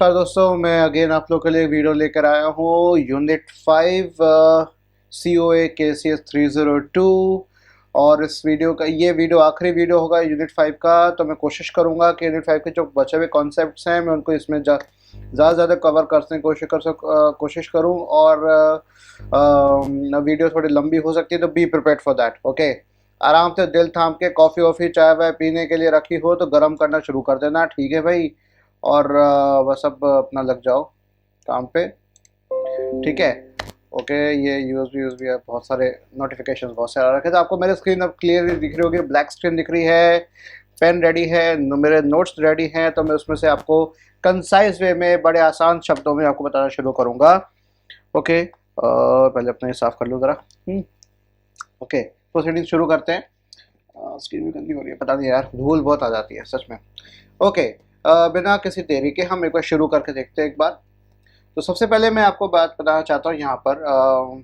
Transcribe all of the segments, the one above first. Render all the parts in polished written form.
नमस्कार दोस्तों, मैं अगेन आप लोग के लिए वीडियो लेकर आया हूँ यूनिट 5 COA KCS 302। और इस वीडियो का ये वीडियो आखिरी वीडियो होगा यूनिट 5 का। तो मैं कोशिश करूँगा कि यूनिट 5 के जो बचे हुए कॉन्सेप्ट्स हैं मैं उनको इसमें ज़्यादा से ज़्यादा कवर करने की कोशिश करूँ। और वीडियो थोड़ी लंबी हो सकती है, तो be prepared for that. Okay, आराम से दिल थाम के कॉफ़ी वॉफ़ी चाय वाय पीने के लिए रखी हो तो गर्म करना शुरू कर देना, ठीक है भाई। और बस अब अपना लग जाओ काम पे, ठीक है। ओके, ये यूएसबी है, बहुत सारे नोटिफिकेशंस बहुत सारे आ रखे। तो आपको मेरे स्क्रीन अब क्लियरली दिख रही होगी, ब्लैक स्क्रीन दिख रही है, पेन रेडी है, मेरे नोट्स रेडी हैं। तो मैं उसमें से आपको कंसाइज वे में बड़े आसान शब्दों में आपको बताना शुरू करूँगा। ओके, पहले अपना ये साफ़ कर लूँ ज़रा। ओके, प्रोसीडिंग शुरू करते हैं। स्क्रीन भी गंदी हो रही है, पता नहीं यार, धूल बहुत आ जाती है सच में। ओके, बिना किसी देरी के हम एक बार शुरू करके देखते हैं एक बार। तो सबसे पहले मैं आपको बात बताना चाहता हूँ यहाँ पर,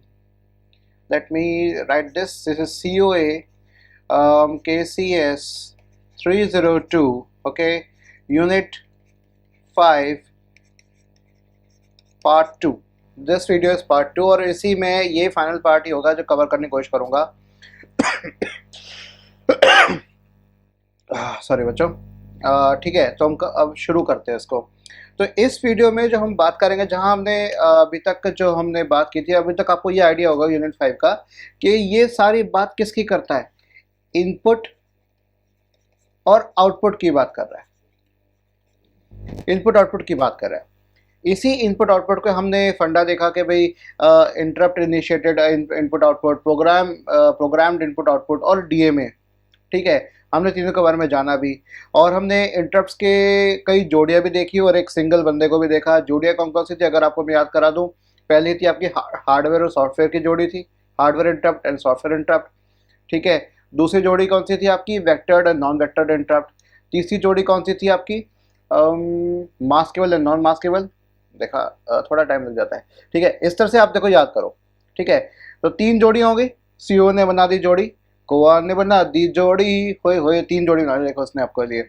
let me right this is COA KCS 302। Okay, unit 5 part 2। This video is part 2 और इसी में ये फाइनल पार्ट ही होगा जो कवर करने की कोशिश करूँगा। सॉरी बच्चों, ठीक है। तो हम अब शुरू करते हैं इसको। तो इस वीडियो में जो हम बात करेंगे, जहां हमने अभी तक जो हमने बात की थी, अभी तक आपको ये आइडिया होगा यूनिट 5 का कि ये सारी बात किसकी करता है, इनपुट और आउटपुट की बात कर रहा है। इनपुट आउटपुट की बात कर रहा है। इसी इनपुट आउटपुट को हमने फंडा देखा कि भाई interrupt initiated input output, programmed input output और DMA, ठीक है। हमने तीनों के बारे में जाना भी, और हमने इंटरप्ट्स के कई जोड़ियाँ भी देखी और एक सिंगल बंदे को भी देखा। जोड़ियाँ कौन कौन सी थी, अगर आपको मैं याद करा दूं, पहली थी आपकी हार्डवेयर और सॉफ्टवेयर की जोड़ी थी, hardware interrupt and software interrupt, ठीक है। दूसरी जोड़ी कौन सी थी आपकी, vectored and non vectored interrupt. तीसरी जोड़ी कौन सी थी आपकी, मास्केबल एंड नॉन मास्केबल। देखा, थोड़ा टाइम लग जाता है, ठीक है। इस तरह से आप देखो, याद करो, ठीक है। तो 3 जोड़ियाँ होंगी, CO ने बना दी जोड़ी, कोआ ने बना दी जोड़ी, होए 3 जोड़ी बना दी देखो उसने आपको लिए।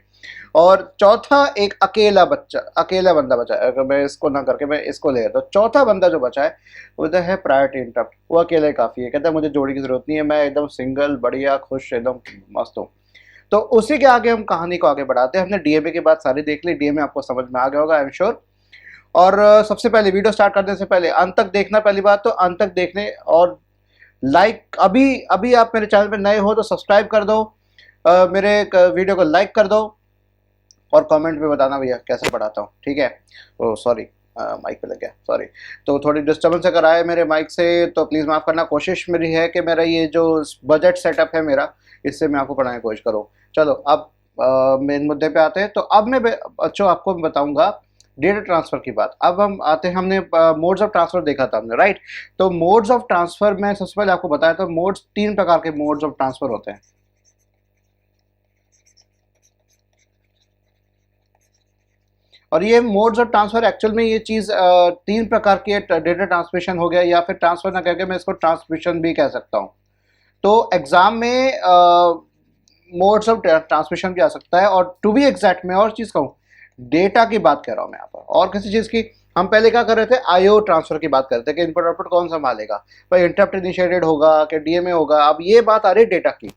और चौथा एक अकेला बंदा बचा है। अगर मैं इसको ना करके मैं इसको ले, तो चौथा बंदा जो बचा है वो है प्रायोरिटी इंटरप्ट। वो अकेले काफ़ी है, कहता है मुझे जोड़ी की ज़रूरत नहीं है, मैं एकदम सिंगल बढ़िया खुश एकदम मस्त हूँ। तो उसी के आगे हम कहानी को आगे बढ़ाते हैं। हमने DMA की बात सारी देख ली, DMA आपको समझ में आ गया होगा, आई एम श्योर। और सबसे पहले वीडियो स्टार्ट करने से पहले अंत तक देखना, पहली बात तो अंत तक देखने, और लाइक, अभी आप मेरे चैनल पे नए हो तो सब्सक्राइब कर दो, मेरे वीडियो को लाइक कर दो, और कमेंट में बताना भैया कैसे पढ़ाता हूँ, ठीक है। ओ सॉरी, माइक पे लग गया, सॉरी। तो थोड़ी डिस्टर्बेंस अगर आए मेरे माइक से तो प्लीज़ माफ़ करना। कोशिश मेरी है कि मेरा ये जो बजट सेटअप है मेरा, इससे मैं आपको पढ़ाने की कोशिश करूँ। चलो अब मेन मुद्दे पे आते हैं। तो अब मैं बच्चों आपको बताऊँगा डेटा ट्रांसफ़र की बात। अब हम आते हैं, हमने मोड्स ऑफ ट्रांसफ़र देखा था हमने, राइट। तो मोड्स ऑफ ट्रांसफ़र में सबसे पहले आपको बताया था, मोड्स 3 प्रकार के मोड्स ऑफ ट्रांसफ़र होते हैं। और ये मोड्स ऑफ ट्रांसफ़र एक्चुअल में ये चीज़ 3 प्रकार की डेटा ट्रांसमिशन हो गया, या फिर ट्रांसफ़र ना करके मैं इसको ट्रांसमिशन भी कह सकता हूँ। तो एग्ज़ाम में मोड्स ऑफ ट्रांसमिशन भी आ सकता है। और टू बी एग्जैक्ट मैं और चीज़ कहूँ, डेटा की बात कर रहा हूँ मैं यहाँ पर, और किसी चीज़ की। हम पहले क्या कर रहे थे, IO ट्रांसफ़र की बात कर रहे थे कि इनपुट आउटपुट कौन संभालेगा, भाई इंटरप्ट इनिशिएटेड होगा कि DMA होगा। अब ये बात आ रही है डेटा की,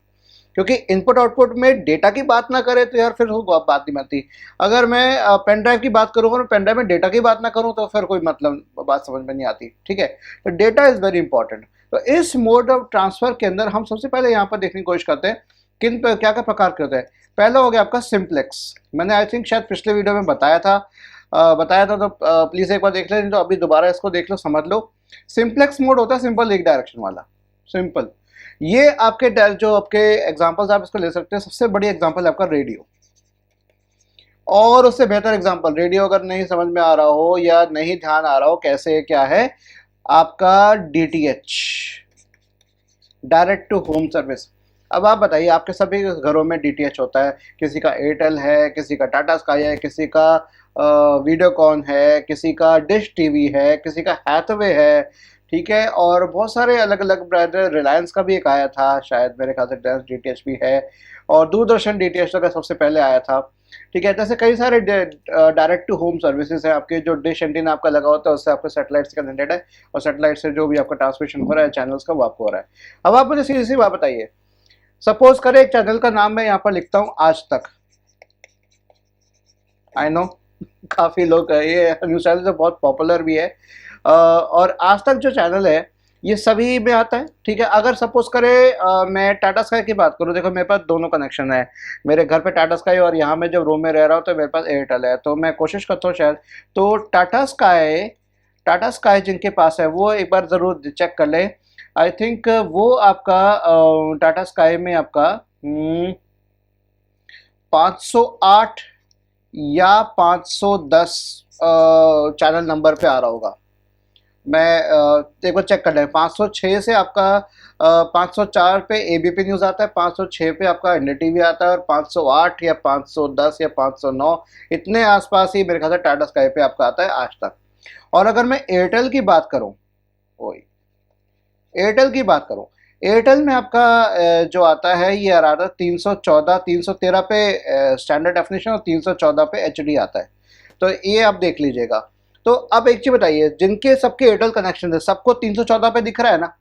क्योंकि इनपुट आउटपुट में डेटा की बात ना करें तो यार फिर बात नहीं बनती। अगर मैं पेन ड्राइव की बात करूँगा और पेन ड्राइव में डेटा की बात ना करूँ तो फिर कोई मतलब बात समझ में नहीं आती, ठीक है। तो डेटा इज़ वेरी इंपॉर्टेंट। तो इस मोड ऑफ ट्रांसफ़र के अंदर हम सबसे पहले यहाँ पर देखने की कोशिश करते हैं किन क्या क्या प्रकार के होते हैं। पहला हो गया आपका सिंप्लेक्स। मैंने आई थिंक शायद पिछले वीडियो में बताया था, तो प्लीज़ एक बार देख लें, तो अभी दोबारा इसको देख लो, समझ लो। सिंप्लेक्स मोड होता है सिंपल एक डायरेक्शन वाला, सिंपल। ये आपके जो आपके एग्जांपल्स आप इसको ले सकते हैं। सबसे बड़ी एग्जांपल है आपका रेडियो, और उससे बेहतर एग्जांपल, रेडियो अगर नहीं समझ में आ रहा हो या नहीं ध्यान आ रहा हो कैसे क्या है, आपका DTH, direct to home service. अब आप बताइए, आपके सभी घरों में DTH होता है, किसी का एयरटेल है, किसी का टाटा स्काई है, किसी का वीडियोकॉन है, किसी का डिश TV है, किसी का हैथवे है, ठीक है। और बहुत सारे अलग अलग ब्रांड, रिलायंस का भी एक आया था शायद, मेरे ख्याल से DTH भी है, और दूरदर्शन DTH का सबसे पहले आया था। ठीक है। जैसे कई सारे डायरेक्ट टू होम सर्विसेज है, आपके जो डिश एंटीना आपका लगा होता है उससे आपका सैटेलाइट से कनेक्टेड है, और सैटेलाइट से जो भी आपका ट्रांसमिशन हो रहा है चैनल्स का वो आपको हो रहा है। अब आप मुझे सीधी सी बात बताइए, सपोज करें एक चैनल का नाम मैं यहाँ पर लिखता हूँ आज तक। आई नो काफ़ी लोग ये न्यूज़ चैनल से बहुत पॉपुलर भी है, और आज तक जो चैनल है ये सभी में आता है। ठीक है, अगर सपोज करें मैं टाटा स्काई की बात करूँ, देखो मेरे पास दोनों कनेक्शन है, मेरे घर पे टाटा स्काई और यहाँ मैं जब रूम में रह रहा हूँ तो मेरे पास एयरटेल है, तो मैं कोशिश करता हूँ शायद तो टाटा स्काई जिनके पास है वो एक बार ज़रूर चेक कर लें। आई थिंक वो आपका टाटा स्काई में आपका 508 या 510 चैनल नंबर पे आ रहा होगा। मैं एक बार चेक कर लें, 506 से आपका 504 पे एबीपी न्यूज़ आता है, 506 पे आपका इंडिया टीवी आता है, और 508 या 510 या 509 इतने आसपास ही मेरे ख्याल से टाटा स्काई पे आपका आता है आज तक। और अगर मैं एयरटेल की बात करूं, वही एयरटेल की बात करूं, एयरटेल में आपका जो आता है ये आ रहा था 314 313 पे स्टैंडर्ड डेफिनेशन, और 314 पे एचडी आता है, तो ये आप देख लीजिएगा। तो अब एक चीज बताइए, जिनके सबके एयरटेल कनेक्शन है सबको 314 पे दिख रहा है ना,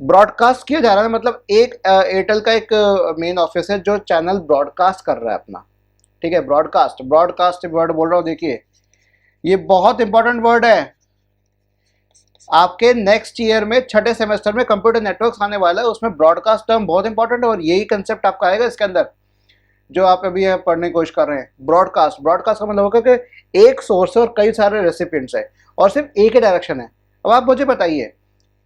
ब्रॉडकास्ट किया जा रहा है, मतलब एक एयरटेल का एक मेन ऑफिस है जो चैनल ब्रॉडकास्ट कर रहा है अपना। ठीक है, ब्रॉडकास्ट ब्रॉडकास्ट वर्ड बोल रहा हूँ, देखिए ये बहुत इंपॉर्टेंट वर्ड है। आपके नेक्स्ट ईयर में छठे सेमेस्टर में कंप्यूटर नेटवर्क्स आने वाला है, उसमें ब्रॉडकास्ट टर्म बहुत इंपॉर्टेंट है, और यही कंसेप्ट आपका आएगा इसके अंदर जो आप अभी यहाँ पढ़ने की कोशिश कर रहे हैं। ब्रॉडकास्ट ब्रॉडकास्ट का मतलब होगा कि एक सोर्स और कई सारे रेसिपिएंट्स है, और सिर्फ एक ही डायरेक्शन है। अब आप मुझे बताइए,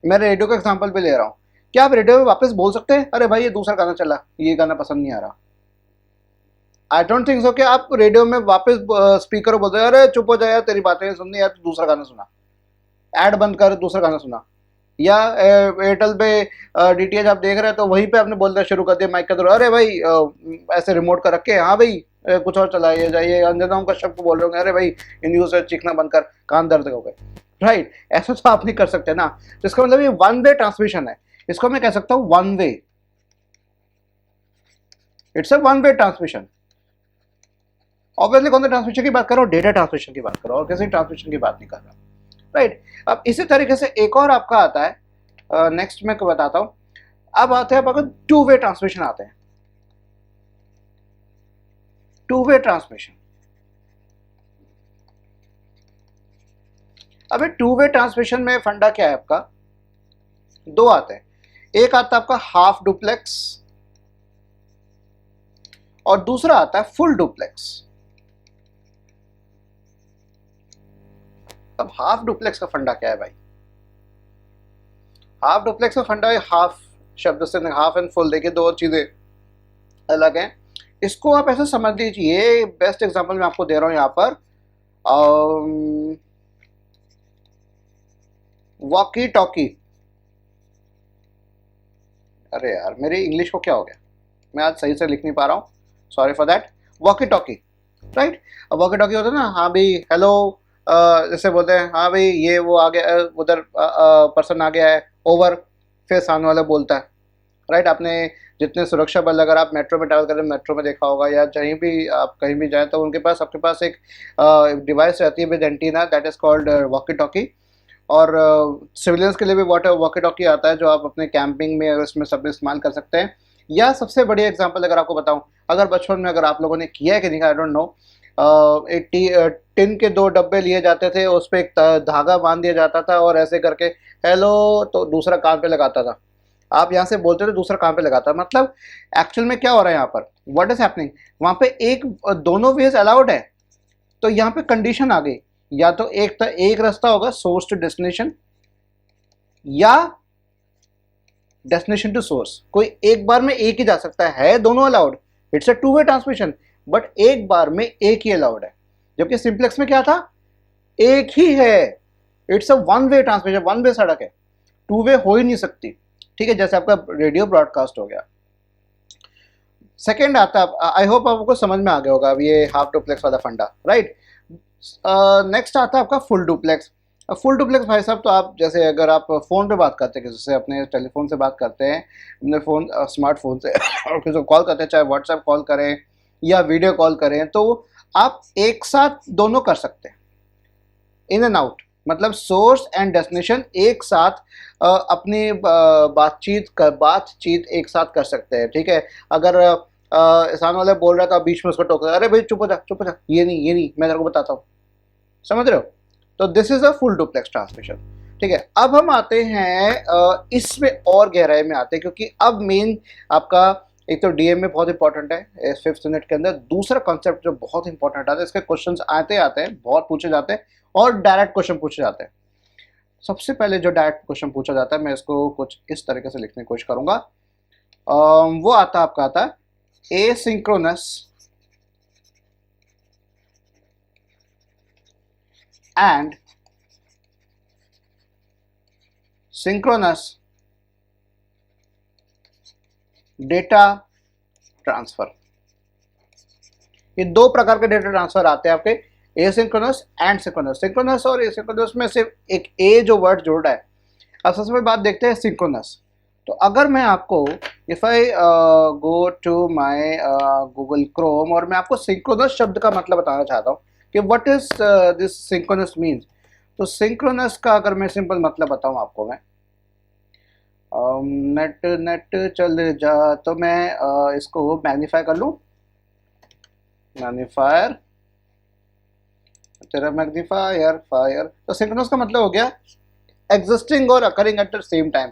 मैं रेडियो का एग्जांपल भी ले रहा हूँ, क्या आप रेडियो में वापस बोल सकते हैं अरे भाई ये दूसरा गाना चला, ये गाना पसंद नहीं आ रहा? आई डोंट थिंक सो कि आप रेडियो में वापस स्पीकर बोलते हैं अरे चुप हो जाए यार, तेरी बातें सुननी यार, तो दूसरा गाना सुना, ऐड बंद कर दूसरा गाना सुना। या एयरटेल पे डीटीएच आप देख रहे हैं तो वहीं पे आपने बोलना शुरू कर दिया माइक का, अरे भाई ऐसे रिमोट कर रख के, हाँ भाई कुछ और चलाइए जाइए, अंजनाओं का शब्द बोल रहे होंगे, अरे भाई इन न्यूज़ से चीखना बंद कर, कान दर्द हो गए। राइट, ऐसा तो आप नहीं कर सकते ना। तो इसका मतलब ये वन वे ट्रांसमिशन है, इसको मैं कह सकता हूँ one way, it's a one way transmission. Obviously कौन सा ट्रांसमिशन की बात कर रहा हूँ, डेटा ट्रांसमिशन की बात कर रहा हूँ, और किसी ट्रांसमिशन की बात नहीं कर रहा। राइट, अब इसी तरीके से एक और आपका आता है, नेक्स्ट मैं बताता हूँ। अब आते हैं आपका टू वे ट्रांसमिशन आते हैं, टू वे ट्रांसमिशन। अब टू वे ट्रांसमिशन में फंडा क्या है आपका, दो आते हैं, एक आता है आपका हाफ डुप्लेक्स और दूसरा आता है फुल डुप्लेक्स। अब हाफ डुप्लेक्स का फंडा क्या है भाई, हाफ डुप्लेक्स का फंडा है, हाफ शब्द से हाफ एंड फुल, देखिए दो चीजें अलग हैं। इसको आप ऐसे समझ लीजिए, बेस्ट एग्जांपल मैं आपको दे रहा हूं यहाँ पर, वॉकी टॉकी। अरे यार मेरी इंग्लिश को क्या हो गया, मैं आज सही से लिख नहीं पा रहा हूँ, sorry for that. Walkie talkie, right. अब वॉकी टॉकी होता है ना, हाँ भाई हेलो, जैसे बोलते हैं हाँ भाई ये वो आ गया, उधर पर्सन आ गया है, ओवर, फिर सामने वाला बोलता है। राइट, आपने जितने सुरक्षा बल, अगर आप मेट्रो में ट्रैवल करें मेट्रो में देखा होगा, या कहीं भी आप कहीं भी जाएं तो उनके पास आपके पास एक डिवाइस रहती है with antenna, that is called walkie talkie. और सिविलियंस के लिए भी वॉकी टॉकी आता है जो आप अपने कैंपिंग में उसमें सब इस्तेमाल कर सकते हैं। या सबसे बड़ी एग्जांपल अगर आपको बताऊं, अगर बचपन में अगर आप लोगों ने किया है कि नहीं आई डोंट नो, एक टिन के दो डब्बे लिए जाते थे, उस पर एक धागा बांध दिया जाता था, और ऐसे करके हेलो तो दूसरा कान पे लगाता था, आप यहाँ से बोलते थे दूसरा कान पे लगाता, मतलब एक्चुअल में क्या हो रहा है यहाँ पर, व्हाट इज हैपनिंग, वहाँ पे एक दोनों वेज अलाउड है। तो यहाँ पे कंडीशन आ गई, या तो एक रास्ता होगा सोर्स टू डेस्टिनेशन, या डेस्टिनेशन टू सोर्स, कोई एक बार में एक ही जा सकता है दोनों allowed, it's a two way transmission, but एक बार में एक ही अलाउड है। जबकि सिंप्लेक्स में क्या था, एक ही है, it's a one way transmission, one way सड़क है, टू वे हो ही नहीं सकती। ठीक है, जैसे आपका रेडियो ब्रॉडकास्ट हो गया। सेकेंड आता है, आई होप आपको समझ में आ गया होगा अब ये हाफ डुप्लेक्स वाला फंडा, राइट। नेक्स्ट आता है आपका फुल डुप्लेक्स। फुल डुप्लेक्स भाई साहब, तो आप जैसे अगर आप फ़ोन पे बात करते हैं किसी से, अपने टेलीफोन से बात करते हैं, अपने फ़ोन स्मार्टफोन से और किसी को कॉल करते हैं, चाहे व्हाट्सएप कॉल करें या वीडियो कॉल करें, तो आप एक साथ दोनों कर सकते हैं, इन एंड आउट, मतलब सोर्स एंड डेस्टिनेशन एक साथ अपनी बातचीत एक साथ कर सकते हैं। ठीक है, अगर सामने वाला बोल रहा था, बीच में उसको टोक रहा, अरे भाई चुप हो जा, ये नहीं मैं तेरे को बताता हूँ, समझ रहे हो? तो this is a full duplex transmission. ठीक है, अब हम आते हैं इसमें और गहराई में आते हैं, क्योंकि अब मेन आपका एक तो डीएमए बहुत इंपॉर्टेंट है 5th यूनिट के अंदर, दूसरा कॉन्सेप्ट जो बहुत इंपॉर्टेंट आता है, इसके क्वेश्चंस आते हैं, बहुत पूछे जाते हैं और डायरेक्ट क्वेश्चन पूछे जाते हैं। सबसे पहले जो डायरेक्ट क्वेश्चन पूछा जाता है, मैं इसको कुछ इस तरीके से लिखने की कोशिश करूंगा। वो आता है asynchronous and synchronous data transfer. ये दो प्रकार के डेटा ट्रांसफर आते हैं आपके, एसिंक्रोनस एंड सिंक्रोनस। सिंक्रोनस और एसिंक्रोनस में सिर्फ एक ए जो वर्ड जोड़ रहा है। अब सबसे पहले बात देखते हैं सिंक्रोनस। तो अगर मैं आपको if I go to my Google Chrome और मैं आपको सिंक्रोनस शब्द का मतलब बताना चाहता हूँ कि what is this synchronous means, तो सिंक्रोनस का अगर मैं सिंपल मतलब बताऊँ आपको, मैं नेट चल जा, तो मैं इसको मैग्नीफाई कर लूँ, मैग्नीफायर, तेरा मैग्नीफायर फायर। तो सिंक्रोनस का मतलब हो गया एग्जिस्टिंग और occurring at the same time.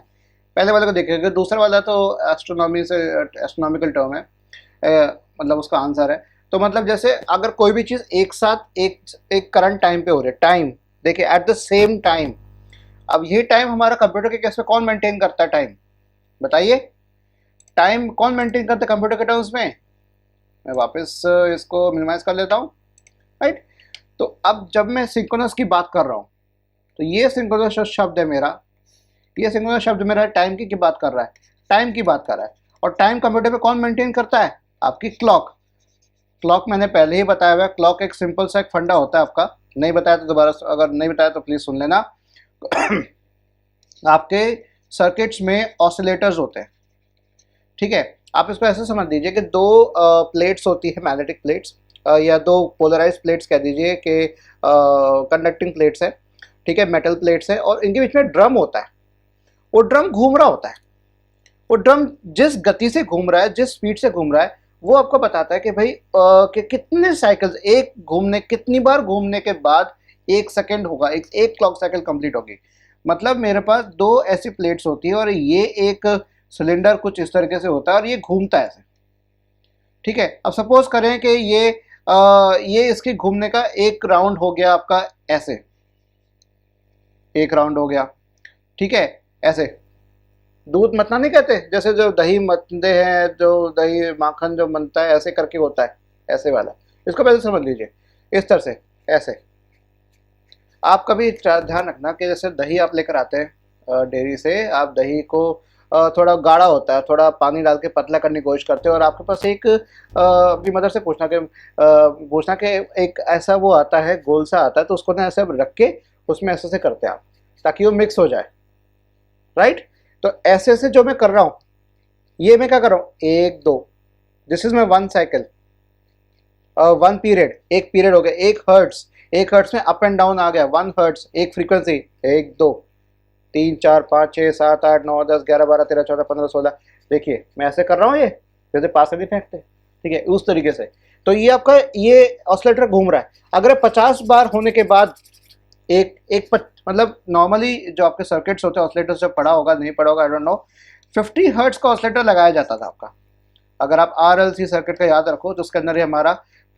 पहले वाले को देखिएगा, दूसरा वाला तो एस्ट्रोनॉमी से एस्ट्रोनॉमिकल टर्म है, मतलब उसका आंसर है। तो मतलब जैसे अगर कोई भी चीज़ एक साथ एक करंट टाइम पे हो रही है, टाइम देखिए एट द सेम टाइम। अब ये टाइम हमारा कंप्यूटर के केस में कौन मेंटेन करता है टाइम, बताइए? टाइम कौन मेंटेन करता है कंप्यूटर के टर्म्स में? मैं वापस इसको मिनिमाइज कर लेता हूँ, राइट। तो अब जब मैं सिंक्रोनस की बात कर रहा हूँ, तो ये सिंक्रोनस शब्द है मेरा, ये सिंक्रोनस शब्द मेरा टाइम की बात कर रहा है, टाइम की बात कर रहा है। और टाइम कंप्यूटर पे कौन मेंटेन करता है? आपकी क्लॉक। क्लॉक मैंने पहले ही बताया हुआ है, क्लॉक एक सिंपल सा एक फंडा होता है आपका, नहीं बताया तो दोबारा, अगर नहीं बताया तो प्लीज़ सुन लेना। आपके सर्किट्स में ऑसिलेटर्स होते हैं, ठीक है। आप इसको ऐसे समझ दीजिए कि दो प्लेट्स होती है, मैग्नेटिक प्लेट्स, या दो पोलराइज प्लेट्स कह दीजिए कि कंडक्टिंग प्लेट्स है, ठीक है, मेटल प्लेट्स है, और इनके बीच में ड्रम होता है। वो ड्रम घूम रहा होता है, वो ड्रम जिस गति से घूम रहा है, जिस स्पीड से घूम रहा है, वो आपको बताता है कि भाई कि कितने साइकिल्स, कितनी बार घूमने के बाद 1 सेकेंड होगा, एक क्लॉक साइकिल कंप्लीट होगी। मतलब मेरे पास दो ऐसी प्लेट्स होती है और ये एक सिलेंडर कुछ इस तरीके से होता है और ये घूमता है ऐसे, ठीक है। अब सपोज करें कि ये इसके घूमने का एक राउंड हो गया आपका, ऐसे एक राउंड हो गया, ठीक है। ऐसे दूध मतना नहीं कहते, जैसे जो दही मतते हैं, जो दही माखन जो बनता है ऐसे करके होता है, ऐसे वाला, इसको पहले समझ लीजिए इस तरह से, ऐसे। आप कभी ध्यान रखना कि जैसे दही आप लेकर आते हैं डेयरी से, आप दही को थोड़ा गाढ़ा होता है, थोड़ा पानी डाल के पतला करने की कोशिश करते हो, और आपके पास एक अपनी मदर से पूछना कि एक ऐसा वो आता है, गोल सा आता है, तो उसको ना ऐसे रख के उसमें ऐसे से करते हैं आप, ताकि वो मिक्स हो जाए, राइट। तो ऐसे ऐसे जो मैं कर रहा हूँ, ये मैं क्या कर रहा हूँ, 1 2, this is my 1 cycle, 1 period, एक पीरियड हो गया, 1 हर्ट्स में अप एंड डाउन आ गया, 1 हर्ट्स एक फ्रीक्वेंसी, 1 2 3 4 5 6 7 8 9 10 11 12 13 14 15 16। देखिए मैं ऐसे कर रहा हूँ, ये जैसे पास नहीं फेंकते, ठीक है, उस तरीके से। तो ये आपका ये ऑसिलेटर घूम रहा है। अगर 50 बार होने के बाद मतलब नॉर्मली जो आपके सर्किट्स होते हैं ऑसिलेटर्स, जब पढ़ा होगा नहीं पढ़ा होगा आई डोंट नो, 50 हर्ट्स का ऑसिलेटर लगाया जाता था आपका। अगर आप RLC सर्किट का याद रखो तो उसके अंदर ही हमारा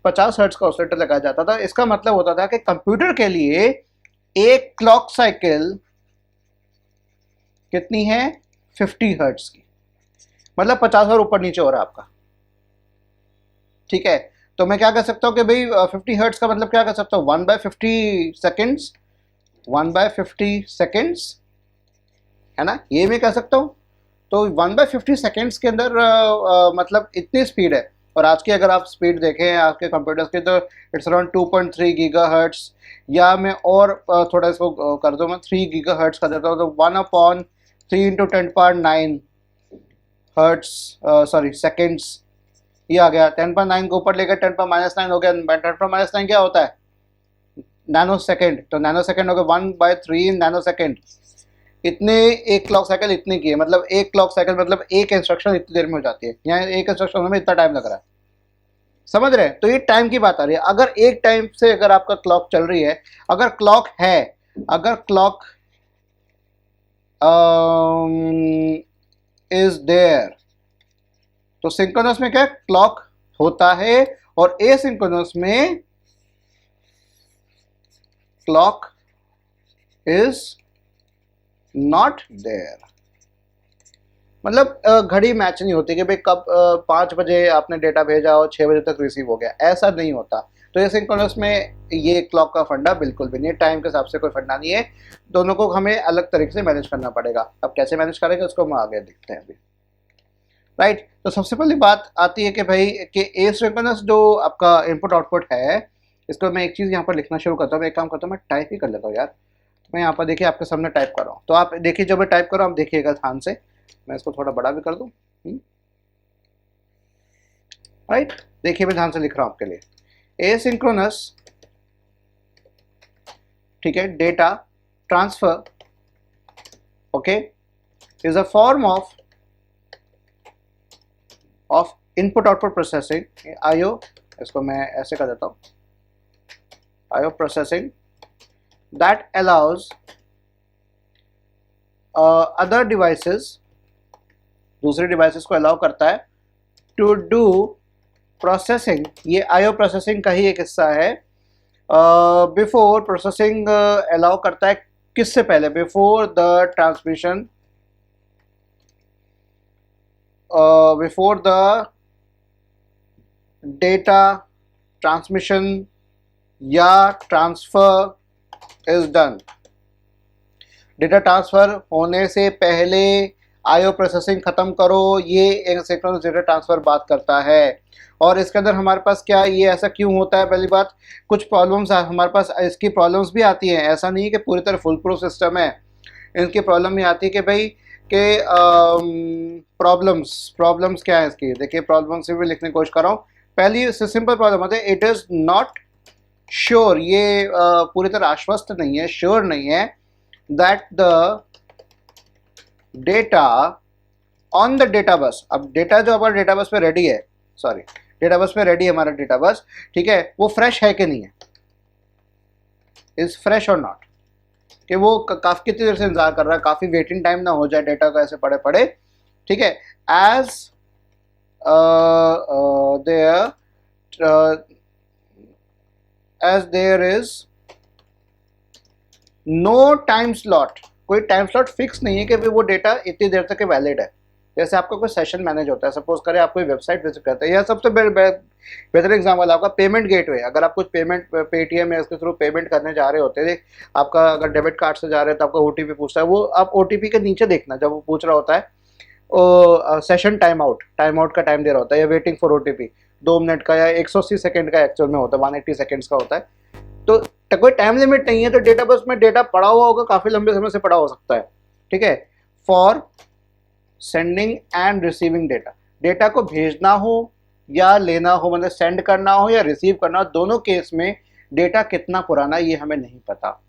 50 हर्ट्स का ऑसिलेटर लगाया जाता था। इसका मतलब होता था कि कंप्यूटर के लिए एक क्लॉक साइकिल कितनी है, 50 हर्ट्ज की, मतलब 50 बार ऊपर नीचे हो रहा है आपका, ठीक है। तो मैं क्या कर सकता हूँ कि भाई 50 हर्ट्ज का मतलब क्या कर सकता हूँ, 1/50 सेकेंड्स, 1/50 सेकेंड्स, है ना, ये मैं कह सकता हूँ। तो 1/50 सेकेंड्स के अंदर मतलब इतनी स्पीड है। और आज की अगर आप स्पीड देखें आपके कंप्यूटर्स की, तो इट्स अराउंड 2.3 गीगाहर्ट्ज, या मैं और थोड़ा इसको कर दूँ, मैं 3 गीगाहर्ट्ज कर देता हूँ, तो 1/3 × 10⁹ हर्ट्स, सॉरी सेकेंड्स, ये आ गया 10 पर 9 को ऊपर लेकर 10 पर -9 हो गया। 10 पर -9 क्या होता है? Nano second. तो नैनो सेकेंड हो गया 1/3 नैनो सेकेंड। इतने एक क्लॉक साइकिल इतने की है, मतलब एक क्लॉक साइकिल मतलब एक इंस्ट्रक्शन इतनी देर में हो जाती है। यहाँ एक इंस्ट्रक्शन में इतना टाइम लग रहा है, समझ रहे हैं? तो ये टाइम की बात आ रही है। अगर एक टाइम से अगर आपका क्लॉक चल रही है, अगर क्लॉक है, अगर क्लॉक इज देयर, तो सिंक्रोनस में क्या क्लॉक होता है, और एसिंक्रोनस में क्लॉक इज नॉट देयर। मतलब घड़ी मैच नहीं होती कि भाई कब 5 बजे आपने डेटा भेजा और 6 बजे तक रिसीव हो गया, ऐसा नहीं होता। तो एसिंक्रोनस में ये क्लॉक का फंडा बिल्कुल भी नहीं है, टाइम के हिसाब से कोई फंडा नहीं है। दोनों को हमें अलग तरीके से मैनेज करना पड़ेगा। अब कैसे मैनेज करेंगे उसको हम आगे देखते हैं अभी, राइट। तो सबसे पहली बात आती है कि भाई कि एसिंक्रोनस जो आपका इनपुट आउटपुट है, इसको मैं एक चीज़ यहाँ पर लिखना शुरू करता हूँ। एक काम करता हूँ, मैं टाइप ही कर लेता हूँ यार। मैं यहाँ पर देखिए आपके सामने टाइप कर रहा हूँ, तो आप देखिए जब मैं टाइप कर रहा हूँ आप देखिएगा ध्यान से। मैं इसको थोड़ा बड़ा भी कर दूँ, राइट। देखिए मैं ध्यान से लिख रहा हूँ आपके लिए। एसिंक्रोनस, ठीक है, data transfer, okay, is a form of input output processing, IO. इसको मैं ऐसे कर देता हूँ, IO processing that allows other devices, दूसरे डिवाइसेस को अलाउ करता है टू डू प्रोसेसिंग। ये आईओ प्रोसेसिंग का ही एक हिस्सा है। बिफोर प्रोसेसिंग अलाउ करता है किससे पहले? Before the transmission, before the data transmission या transfer is done. Data transfer होने से पहले आईओ प्रोसेसिंग खत्म करो, ये एसिंक्रोनस डेटा ट्रांसफर बात करता है। और इसके अंदर हमारे पास क्या, ये ऐसा क्यों होता है? पहली बात, कुछ प्रॉब्लम्स हमारे पास इसकी प्रॉब्लम्स भी आती हैं। ऐसा नहीं है कि पूरी तरह फुल प्रूफ सिस्टम है। इनकी प्रॉब्लम ये आती है कि भाई के प्रॉब्लम्स क्या है इसकी? देखिए प्रॉब्लम्स भी लिखने की कोशिश कर रहा हूँ। पहली सिंपल प्रॉब्लम होती है, इट इज़ नॉट श्योर, ये पूरी तरह आश्वस्त नहीं है, श्योर नहीं है, that the data on the data bus. अब डेटा जो हमारा डेटा बस पे रेडी है, सॉरी डेटा बस पे रेडी है हमारा डेटा बस, ठीक है, वो फ्रेश है कि नहीं है? इज फ्रेश और नॉट, कि वो काफ़ी कितनी देर से इंतजार कर रहा है, काफ़ी वेटिंग टाइम ना हो जाए डेटा का ऐसे पड़े पड़े, ठीक है। As there is no time slot, कोई टाइम स्लॉट फिक्स नहीं है कि वो डेटा इतनी देर तक वैलिड है। जैसे आपका कोई सेशन मैनेज होता है, सपोज करें आप कोई वेबसाइट विजिट करते हैं, या सबसे बेहतर एग्जाम्पल आपका पेमेंट गेटवे। अगर आप कुछ पेमेंट पेटीएम या इसके थ्रू पेमेंट करने जा रहे होते हैं, आपका अगर डेबिट कार्ड से जा रहे हैं तो आपका ओटीपी पूछता है, वो आप ओटीपी के नीचे देखना, जब वो पूछ रहा होता है सेशन टाइम आउट का टाइम दे रहा होता है, या वेटिंग फॉर ओटीपी 2 मिनट का या 180 सेकंड का एक्चुअल में होता है, 180 सेकंड्स का होता है। तो कोई टाइम लिमिट नहीं है, तो डेटा बस में डेटा पड़ा हुआ होगा, काफ़ी लंबे समय से पड़ा हो सकता है, ठीक है। For sending end receiving data, data को भेजना हो या लेना हो, मतलब सेंड करना हो या रिसीव करना हो, दोनों केस में डेटा कितना पुराना ये हमें नहीं पता।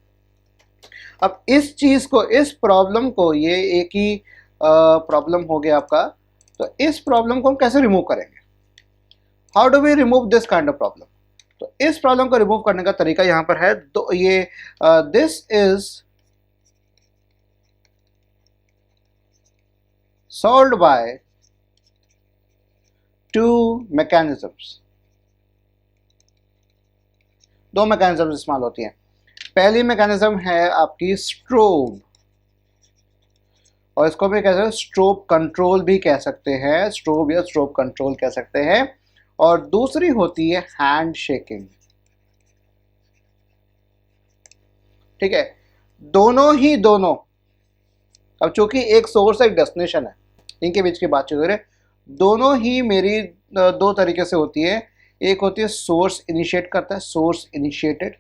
अब इस चीज़ को, इस प्रॉब्लम को, ये एक ही प्रॉब्लम हो गया आपका, तो इस प्रॉब्लम को हम कैसे रिमूव करेंगे? How do we remove this kind of problem? तो इस प्रॉब्लम को रिमूव करने का तरीका यहाँ पर है, तो ये this is solved by 2 mechanisms. 2 mechanism इस्तेमाल होती हैं। पहली मैकेनिज्म है आपकी स्ट्रोब, और इसको भी कहते हैं स्ट्रोब कंट्रोल भी कह सकते हैं, स्ट्रोब या स्ट्रोब कंट्रोल कह सकते हैं। और दूसरी होती है हैंड शेकिंग, ठीक है। दोनों अब चूंकि एक सोर्स एक डेस्टिनेशन है, इनके बीच की बातचीत करें, दोनों ही मेरी 2 तरीके से होती है। एक होती है सोर्स इनिशिएट करता है, सोर्स इनिशिएटेड,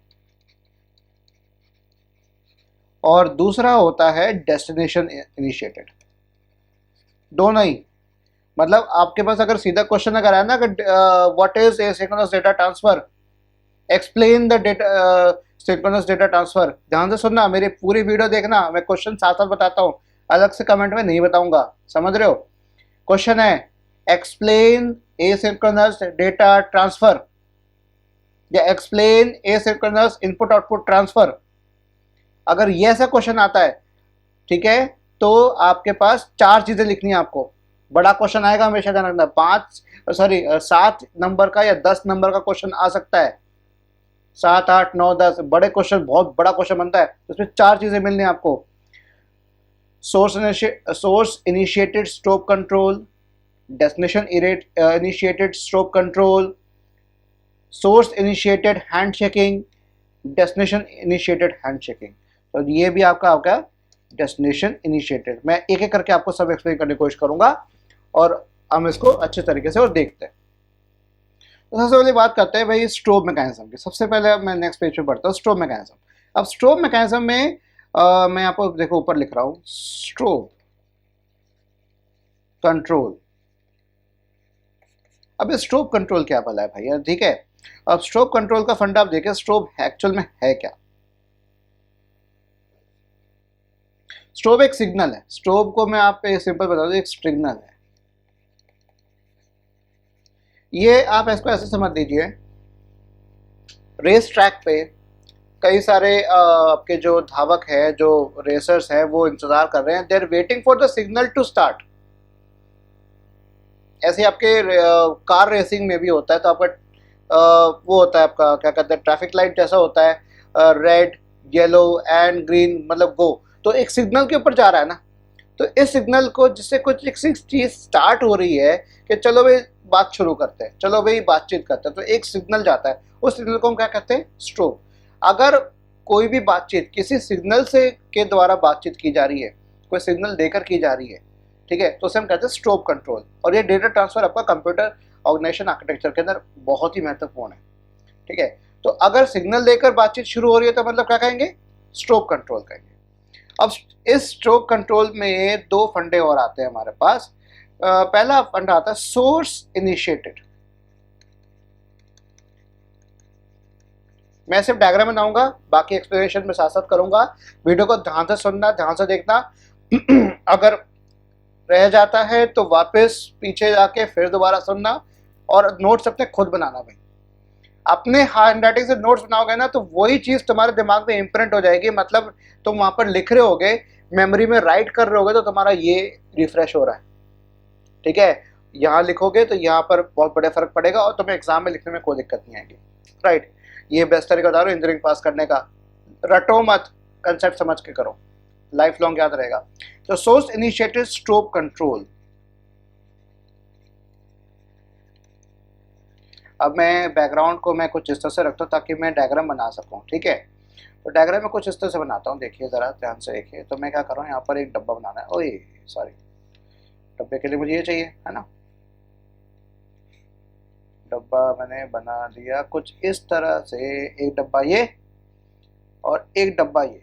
और दूसरा होता है डेस्टिनेशन इनिशिएटेड। दोनों ही मतलब आपके पास अगर सीधा क्वेश्चन अगर है ना कि what is a synchronous data transfer, explain the data synchronous data transfer, ध्यान से सुनना, मेरी पूरी वीडियो देखना, मैं क्वेश्चन साथ साथ बताता हूँ, अलग से कमेंट में नहीं बताऊंगा, समझ रहे हो। क्वेश्चन है explain a synchronous data transfer या explain a synchronous input output transfer. अगर ये ऐसा क्वेश्चन आता है, ठीक है, तो आपके पास 4 चीजें लिखनी है आपको। बड़ा क्वेश्चन आएगा हमेशा ध्यान रखना, 7 नंबर का या 10 नंबर का क्वेश्चन आ सकता है, 7 8 9 10 बड़े क्वेश्चन, बहुत बड़ा क्वेश्चन बनता है, तो उसमें 4 चीजें मिलनी है आपको। Source initiated strobe control, destination initiated strobe control, source initiated hand shaking, destination initiated hand shaking. तो ये भी आपका आपका डेस्टिनेशन इनिशिएटेड। मैं एक एक करके आपको सब एक्सप्लेन करने की कोशिश करूंगा और हम इसको अच्छे तरीके से और देखते हैं। तो सबसे पहले बात करते हैं भाई स्ट्रोब मैकेनिज्म की। सबसे पहले मैं नेक्स्ट पेज पे बढ़ता हूँ, स्ट्रोब मैकेनिज्म। अब स्ट्रोब मैकेनिज्म में मैं आपको देखो ऊपर लिख रहा हूँ स्ट्रोब कंट्रोल। अब स्ट्रोब कंट्रोल क्या भला है भैया, ठीक है। अब स्ट्रोब कंट्रोल का फंडा आप देखें, स्ट्रोब एक्चुअल में है क्या। स्ट्रोब एक सिग्नल है, स्ट्रोब को मैं आप सिंपल बता दूं, एक सिग्नल है। ये आप इसको ऐसे समझ लीजिए, रेस ट्रैक पे कई सारे आपके जो धावक है, जो रेसर्स हैं, वो इंतजार कर रहे हैं, they are waiting for the signal to start. ऐसे आपके कार रेसिंग में भी होता है, तो आपका वो होता है आपका क्या कहते हैं, ट्रैफिक लाइट जैसा होता है, रेड येलो एंड ग्रीन, मतलब गो, तो एक सिग्नल के ऊपर जा रहा है ना। तो इस सिग्नल को जिससे कुछ एक चीज स्टार्ट हो रही है कि चलो भाई बात शुरू करते हैं, चलो भाई बातचीत करते हैं, तो एक सिग्नल जाता है, उस सिग्नल को हम क्या कहते हैं, स्ट्रोब। अगर कोई भी बातचीत किसी सिग्नल से के द्वारा बातचीत की जा रही है, कोई सिग्नल देकर की जा रही है, ठीक है, तो उसे हम कहते हैं स्ट्रोब कंट्रोल। और ये डेटा ट्रांसफर आपका कंप्यूटर ऑर्गेनाइजेशन आर्किटेक्चर के अंदर बहुत ही महत्वपूर्ण है, ठीक है। तो अगर सिग्नल देकर बातचीत शुरू हो रही है तो मतलब क्या कहेंगे, स्ट्रोब कंट्रोल कहेंगे। अब इस स्ट्रोब कंट्रोल में 2 फंडे और आते हैं हमारे पास। पहला फंडा आता है सोर्स इनिशिएटेड। मैं सिर्फ डायग्राम बनाऊंगा, बाकी एक्सप्लेनेशन में साथ साथ करूंगा, वीडियो को ध्यान से सुनना, ध्यान से देखना। अगर रह जाता है तो वापस पीछे जाके फिर दोबारा सुनना और नोट्स अपने खुद बनाना भाई। अपने हैंड राइटिंग से नोट्स बनाओगे ना, तो वही चीज तुम्हारे दिमाग में इम्प्रिंट हो जाएगी, मतलब तुम वहां पर लिख रहे होगे, मेमोरी में राइट कर रहे होगे, तो तुम्हारा ये रिफ्रेश हो रहा है, ठीक है। यहाँ लिखोगे तो यहाँ पर बहुत बड़ा फर्क पड़ेगा और तुम्हें एग्जाम में लिखने में कोई दिक्कत नहीं आएगी, राइट। ये बेस्ट तरीका बता रहा हूँ इंजीनियरिंग पास करने का। रटो मत, कंसेप्ट समझ के करो, लाइफ लॉन्ग याद रहेगा। तो सोर्स इनिशिएटेड स्ट्रोब कंट्रोल। अब मैं बैकग्राउंड को मैं कुछ इस तरह से रखता हूँ ताकि मैं डायग्राम बना सकूँ, ठीक है। तो डायग्राम में कुछ इस तरह से बनाता हूँ, देखिए ज़रा ध्यान से देखिए। तो मैं क्या कर रहा हूँ, यहाँ पर एक डब्बा बनाना है, ओए सॉरी, डब्बे के लिए मुझे ये चाहिए है ना। डब्बा मैंने बना दिया कुछ इस तरह से, एक डब्बा ये और एक डब्बा ये।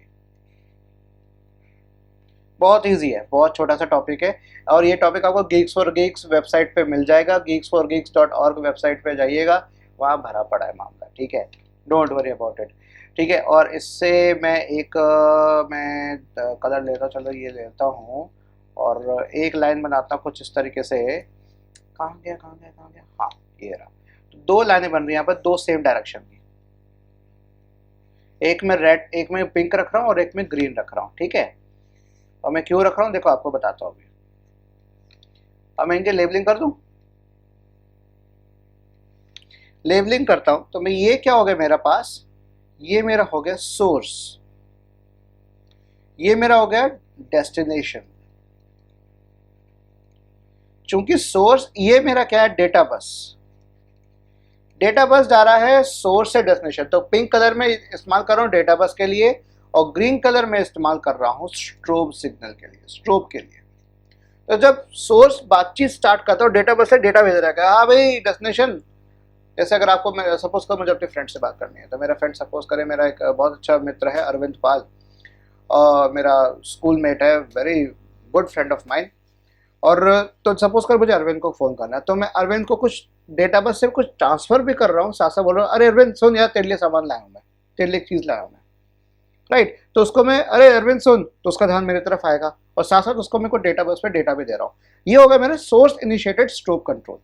बहुत इजी है, बहुत छोटा सा टॉपिक है, और ये टॉपिक आपको गीक्स फॉर गीक्स वेबसाइट पे मिल जाएगा, geeksforgeeks.org वेबसाइट पे जाइएगा, वहाँ भरा पड़ा है मामला, ठीक है, डोंट वरी अबाउट इट, ठीक है। और इससे मैं एक मैं कलर लेता, चलो ये लेता हूँ और एक लाइन बनाता हूँ कुछ इस तरीके से। कहाँ गया कहाँ गया कहाँ गया, हाँ ये रहा। तो 2 लाइनें बन रही हैं यहाँ पर, 2 सेम डायरेक्शन की, एक में रेड, एक में पिंक रख रहा हूँ और एक में ग्रीन रख रहा हूँ, ठीक है। और मैं क्यों रख रहा हूँ देखो आपको बताता हूँ अभी। अब मैं इनके लेबलिंग कर दूं, लेबलिंग करता हूं, तो मैं ये क्या हो गया मेरा पास, ये मेरा हो गया सोर्स, ये मेरा हो गया डेस्टिनेशन। चूंकि सोर्स ये मेरा क्या है, डेटा बस, डेटा बस जा रहा है सोर्स से डेस्टिनेशन, तो पिंक कलर में इस्तेमाल कर रहा हूँ डेटा बस के लिए, और ग्रीन कलर में इस्तेमाल कर रहा हूँ स्ट्रोब सिग्नल के लिए, स्ट्रोब के लिए। तो जब सोर्स बातचीत स्टार्ट करता है, डेटा बस से डेटा भेज रहा है, हाँ भाई डेस्टिनेशन। जैसे अगर आपको, मैं सपोज कर मुझे अपने फ्रेंड से बात करनी है, तो मेरा फ्रेंड सपोज करे, मेरा एक बहुत अच्छा मित्र है अरविंद पाल, और मेरा स्कूल मेट है, very good friend of mine. और तो सपोज कर मुझे अरविंद को फ़ोन करना है, तो मैं अरविंद को कुछ डेटा बस से कुछ ट्रांसफ़र भी कर रहा हूँ, साथ साथ बोल रहा हूँ अरे अरविंद सुन यार तेरे लिए सामान लाया हूँ मैं, तेरे लिए एक चीज़ लाया हूँ मैं, राइट। तो उसको मैं अरे अरविंद सुन, तो उसका ध्यान मेरी तरफ आएगा और साथ साथ उसको मैं कोई डेटा बस पे डेटा भी दे रहा हूँ। ये हो गया मेरा source initiated strobe control,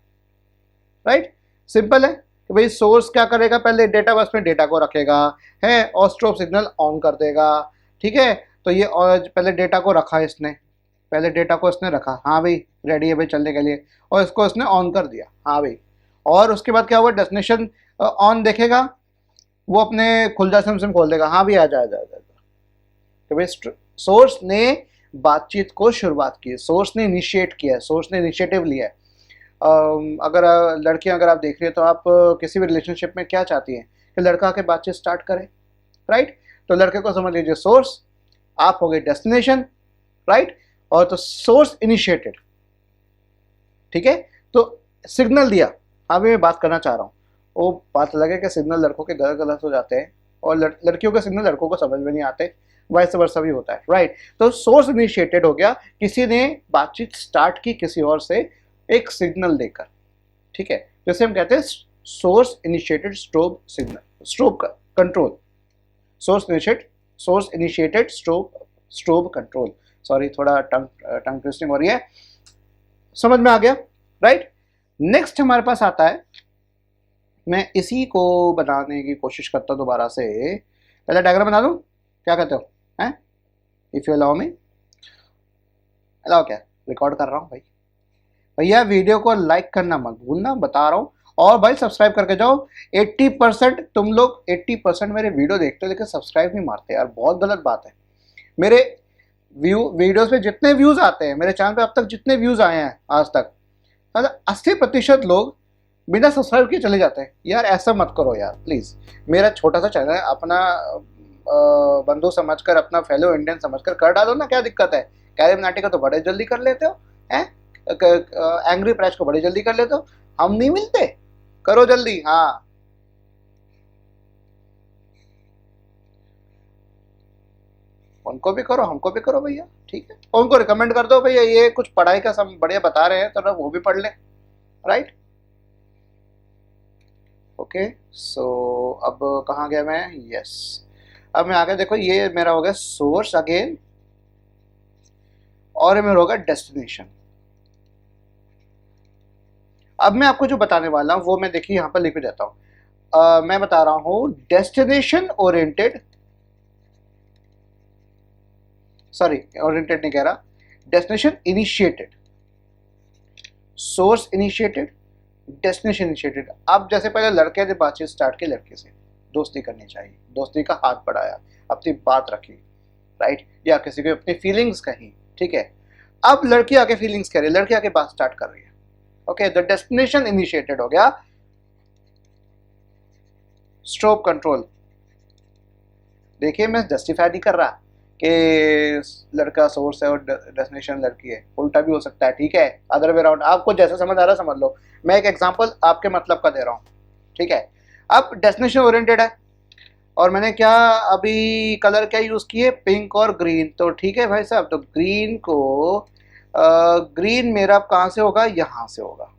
right. Simple है कि भाई सोर्स क्या करेगा, पहले डेटा बस में डेटा को रखेगा है और स्ट्रोब सिग्नल ऑन कर देगा, ठीक है। तो ये पहले डेटा को रखा इसने, पहले डेटा को इसने रखा, हाँ भाई रेडी है भाई चलने के लिए, और इसको इसने ऑन कर दिया, हाँ भाई। और उसके बाद क्या हुआ, डेस्टिनेशन ऑन देखेगा, वो अपने खुल जा सिम खोल देगा, हाँ भाई आ जा आ जा आ जा। तो भाई सोर्स ने बातचीत को शुरुआत की, सोर्स ने इनिशिएट किया है, सोर्स ने इनिशिएटिव लिया है। अगर लड़कियां अगर आप देख रही हैं तो आप किसी भी रिलेशनशिप में क्या चाहती हैं कि लड़का आके बातचीत स्टार्ट करे, राइट। तो लड़के को समझ लीजिए सोर्स, आप हो गए डेस्टिनेशन, राइट। और तो सोर्स इनिशिएटेड, ठीक है। तो सिग्नल दिया, हाँ भाई मैं बात करना चाह रहा हूँ। वो बात अलग है कि सिग्नल लड़कों के गलत गलत हो जाते हैं और लड़कियों के सिग्नल लड़कों को समझ में नहीं आते, वाइस वर्सा भी होता है, राइट। तो सोर्स इनिशिएटेड हो गया, किसी ने बातचीत स्टार्ट की किसी और से एक सिग्नल देकर, ठीक है। जैसे हम कहते हैं source initiated strobe signal, strobe control, source initiated strobe control. Sorry थोड़ा टंग ट्विस्टिंग हो रही है, समझ में आ गया, राइट। नेक्स्ट हमारे पास आता है, मैं इसी को बनाने की कोशिश करता हूँ दोबारा से, पहले डायग्राम बना दूँ, क्या कहते हो हैं, if you allow me, allow क्या, रिकॉर्ड कर रहा हूँ भाई, भैया वीडियो को लाइक करना मत भूलना, बता रहा हूँ, और भाई सब्सक्राइब करके जाओ। 80% तुम लोग 80% मेरे वीडियो देखते हो लेकिन सब्सक्राइब नहीं मारते यार, बहुत गलत बात है। मेरे वीडियोस पे जितने व्यूज़ आते हैं, मेरे चैनल पे अब तक जितने व्यूज़ आए हैं आज तक, 80% लोग बिना सब्सक्राइब किए चले जाते हैं। यार ऐसा मत करो यार प्लीज़, मेरा छोटा सा चैनल है, अपना बंधु समझकर, अपना फेलो इंडियन समझकर कर डालो ना, क्या दिक्कत है। कैरिमनाटी का तो बड़े जल्दी कर लेते हो हैं, एंग्री प्रैश को बड़ी जल्दी कर लेते हो, हम नहीं मिलते, करो जल्दी। हाँ उनको भी करो हमको भी करो भैया, ठीक है। और उनको रिकमेंड कर दो भैया, ये कुछ पढ़ाई का सब बढ़िया बता रहे हैं तो वो भी पढ़ लें, राइट। ओके सो अब कहाँ गया मैं, यस अब मैं आ गया, देखो ये मेरा हो गया सोर्स अगेन, और ये मेरा होगा डेस्टिनेशन। अब मैं आपको जो बताने वाला हूँ वो मैं देखिए यहाँ पर लिख के देता हूँ। मैं बता रहा हूँ डेस्टिनेशन ओरिएंटेड, सॉरी ओरिएंटेड नहीं कह रहा, destination initiated, source initiated, destination initiated. अब जैसे पहले लड़के ने बातचीत स्टार्ट की, लड़के से दोस्ती करनी चाहिए, दोस्ती का हाथ बढ़ाया, अपनी बात रखी, राइट, या किसी को अपनी फीलिंग्स कही, ठीक है। अब लड़की आके फीलिंग्स कह रही है, लड़की आके बात स्टार्ट कर रही है, ओके। द डेस्टिनेशन इनिशिएटेड हो गया, स्ट्रोब कंट्रोल। देखिए मैं जस्टिफाई नहीं कर रहा कि लड़का सोर्स है और डेस्टिनेशन लड़की है, उल्टा भी हो सकता है, ठीक है, अदर वे अराउंड, आपको जैसा समझ आ रहा है समझ लो। मैं एक एग्जांपल आपके मतलब का दे रहा हूँ, ठीक है। अब डेस्टिनेशन ओरिएंटेड है और मैंने क्या अभी कलर क्या यूज़ किए, पिंक और ग्रीन, तो ठीक है भाई साहब। तो ग्रीन को ग्रीन मेरा कहाँ से होगा, यहाँ से होगा,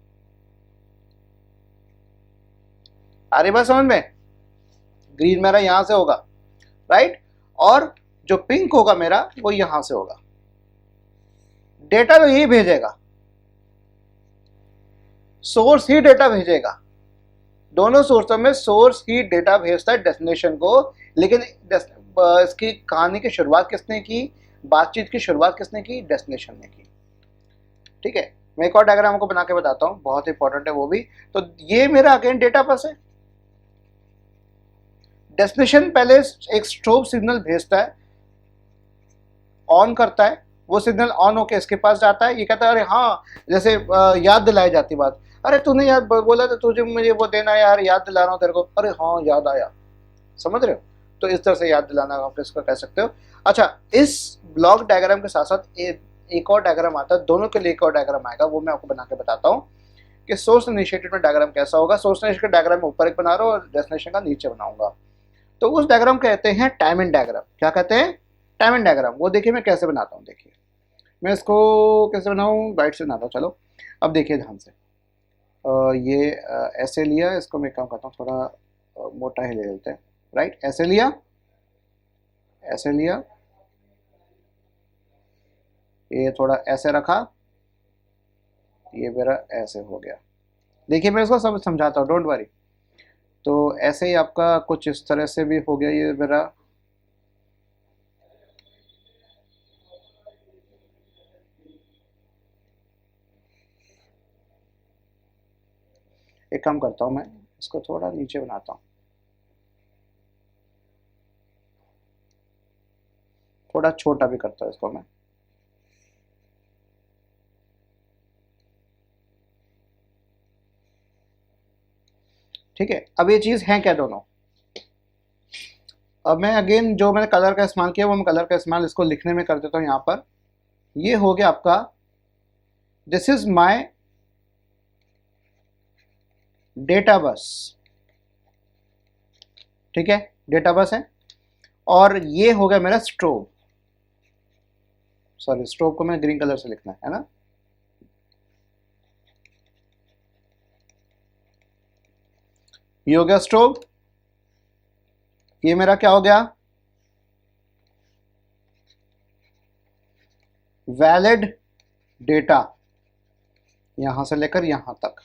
अरे बात समझ में, ग्रीन मेरा यहाँ से होगा, राइट। और जो पिंक होगा मेरा वो यहां से होगा। डेटा तो यही भेजेगा, सोर्स ही डेटा भेजेगा, दोनों सोर्सों में सोर्स ही डेटा भेजता है डेस्टिनेशन को। लेकिन इसकी कहानी की शुरुआत किसने की, बातचीत की शुरुआत किसने की, डेस्टिनेशन ने की, ठीक है। मैं एक और डायग्राम को बना के बताता हूं, बहुत इंपॉर्टेंट है वो भी। तो ये मेरा अगेन डेटा बस है, डेस्टिनेशन पहले एक स्ट्रोब सिग्नल भेजता है, ऑन करता है, वो सिग्नल ऑन होके इसके पास जाता है, ये कहता है अरे हाँ, जैसे याद दिलाई जाती बात, अरे तूने याद बोला था तुझे मुझे वो देना यार, याद दिला रहा हूँ तेरे को, अरे हाँ याद आया, समझ रहे हो। तो इस तरह से याद दिलाना आप इसको कह सकते हो। अच्छा, इस ब्लॉक डायग्राम के साथ साथ एक और डायग्राम आता है, दोनों के लिए एक और डायग्राम आएगा, वो मैं आपको बना के बताता हूँ कि सोर्स इनिशिएटेड में डायग्राम कैसा होगा। सोर्स इनिशिएटेड डायग्राम में ऊपर एक बना रहा हूँ और डेस्टिनेशन का नीचे बनाऊंगा। तो उस डायग्राम कहते हैं टाइम एंड डायग्राम। क्या कहते हैं, टाइम एंड डायग्राम। वो देखिए मैं कैसे बनाता हूँ, देखिए मैं इसको कैसे बनाऊँ, बाइट से बनाता हूँ। चलो अब देखिए ध्यान से, ये ऐसे लिया, इसको मैं काम करता हूँ थोड़ा मोटा ही ले लेते हैं, राइट। ऐसे लिया, ऐसे लिया, ये थोड़ा ऐसे रखा, ये मेरा ऐसे हो गया। देखिए मैं इसको सब समझाता हूँ, डोंट वरी। तो ऐसे ही आपका कुछ इस तरह से भी हो गया ये मेरा। एक काम करता हूँ, मैं इसको थोड़ा नीचे बनाता हूँ, थोड़ा छोटा भी करता हूँ इसको मैं। ठीक है, अब ये चीज़ है क्या दोनों। अब मैं अगेन जो मैंने कलर का इस्तेमाल किया वो मैं कलर का इस्तेमाल इसको लिखने में कर देता हूँ यहाँ पर। ये हो गया आपका, this is my data bus. ठीक है, डेटा बस है। और ये हो गया मेरा स्ट्रोब, सॉरी स्ट्रोब को मैं ग्रीन कलर से लिखना है ना। ये हो गया स्ट्रोब। ये मेरा क्या हो गया, वैलिड डेटा, यहां से लेकर यहां तक।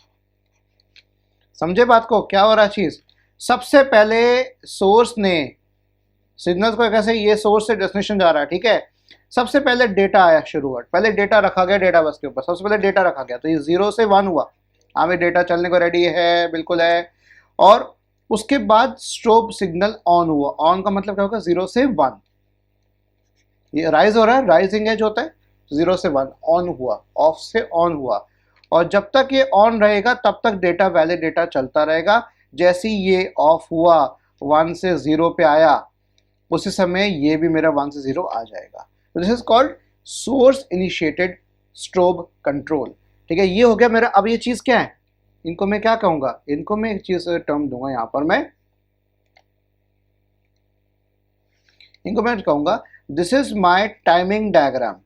समझे बात को, क्या हो रहा है चीज। सबसे पहले सोर्स ने सिग्नल्स को कैसे, ये सोर्स से डेस्टिनेशन जा रहा है, ठीक है। सबसे पहले डेटा आया शुरुआत, पहले डेटा रखा गया डेटा बस के ऊपर, सबसे पहले डेटा रखा गया, तो ये 0 से 1 हुआ, हमें डेटा चलने को रेडी है, बिल्कुल है। और उसके बाद स्ट्रोब सिग्नल ऑन हुआ, ऑन का मतलब क्या होगा, 0 से 1, ये राइज हो रहा है, राइजिंग एज होता है, 0 से 1 ऑन हुआ, ऑफ से ऑन हुआ। और जब तक ये ऑन रहेगा तब तक डेटा वैलिड डेटा चलता रहेगा। जैसे ही ये ऑफ हुआ, 1 से 0 पे आया, उसी समय ये भी मेरा 1 से 0 आ जाएगा। तो this is called source initiated strobe control. ठीक है, ये हो गया मेरा। अब ये चीज क्या है, इनको मैं क्या कहूंगा, इनको मैं एक चीज टर्म दूंगा यहां पर, मैं इनको मैं कहूंगा this is my timing diagram.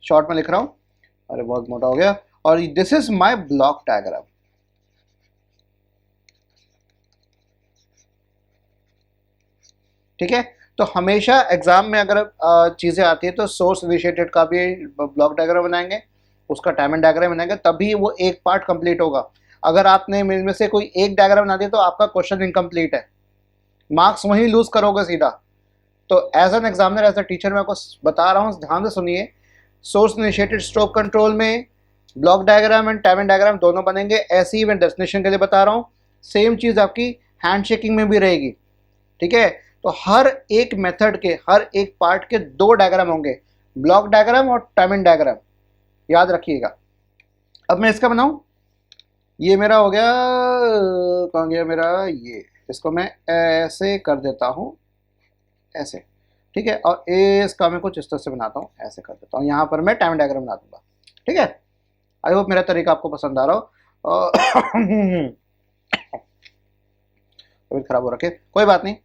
Short में लिख रहा हूं, अरे बहुत मोटा हो गया। और this is my block diagram. ठीक है, तो हमेशा एग्जाम में अगर चीजें आती है तो सोर्स इनिशिएटेड का भी ब्लॉक डायग्राम बनाएंगे, उसका टाइमिंग डायग्राम बनाएंगे, तभी वो एक पार्ट कंप्लीट होगा। अगर आपने इनमें से कोई एक डायग्राम बना दिया तो आपका क्वेश्चन इनकम्प्लीट है, मार्क्स वहीं लूज करोगे सीधा। तो as an examiner, as a teacher मैं आपको बता रहा हूँ, ध्यान से सुनिए। सोर्स इनिशिएटेड स्ट्रोब कंट्रोल में block diagram and timing diagram दोनों बनेंगे। ऐसे ही मैं डेस्टिनेशन के लिए बता रहा हूँ, सेम चीज आपकी हैंड शेकिंग में भी रहेगी। ठीक है, तो हर एक मेथड के, हर एक पार्ट के 2 डायग्राम होंगे, ब्लॉक डायग्राम और टाइमिंग डायग्राम, याद रखिएगा। अब मैं इसका बनाऊं, ये मेरा हो गया, कहाँ गया मेरा ये, इसको मैं ऐसे कर देता हूँ, ऐसे। ठीक है, और इसका मैं कुछ इस तरह से बनाता हूँ, ऐसे कर देता हूँ, यहाँ पर मैं टाइम डायग्राम बना दूंगा। ठीक है, आई होप मेरा तरीका आपको पसंद आ रहा हो। तबीयत खराब हो रखी, कोई बात नहीं।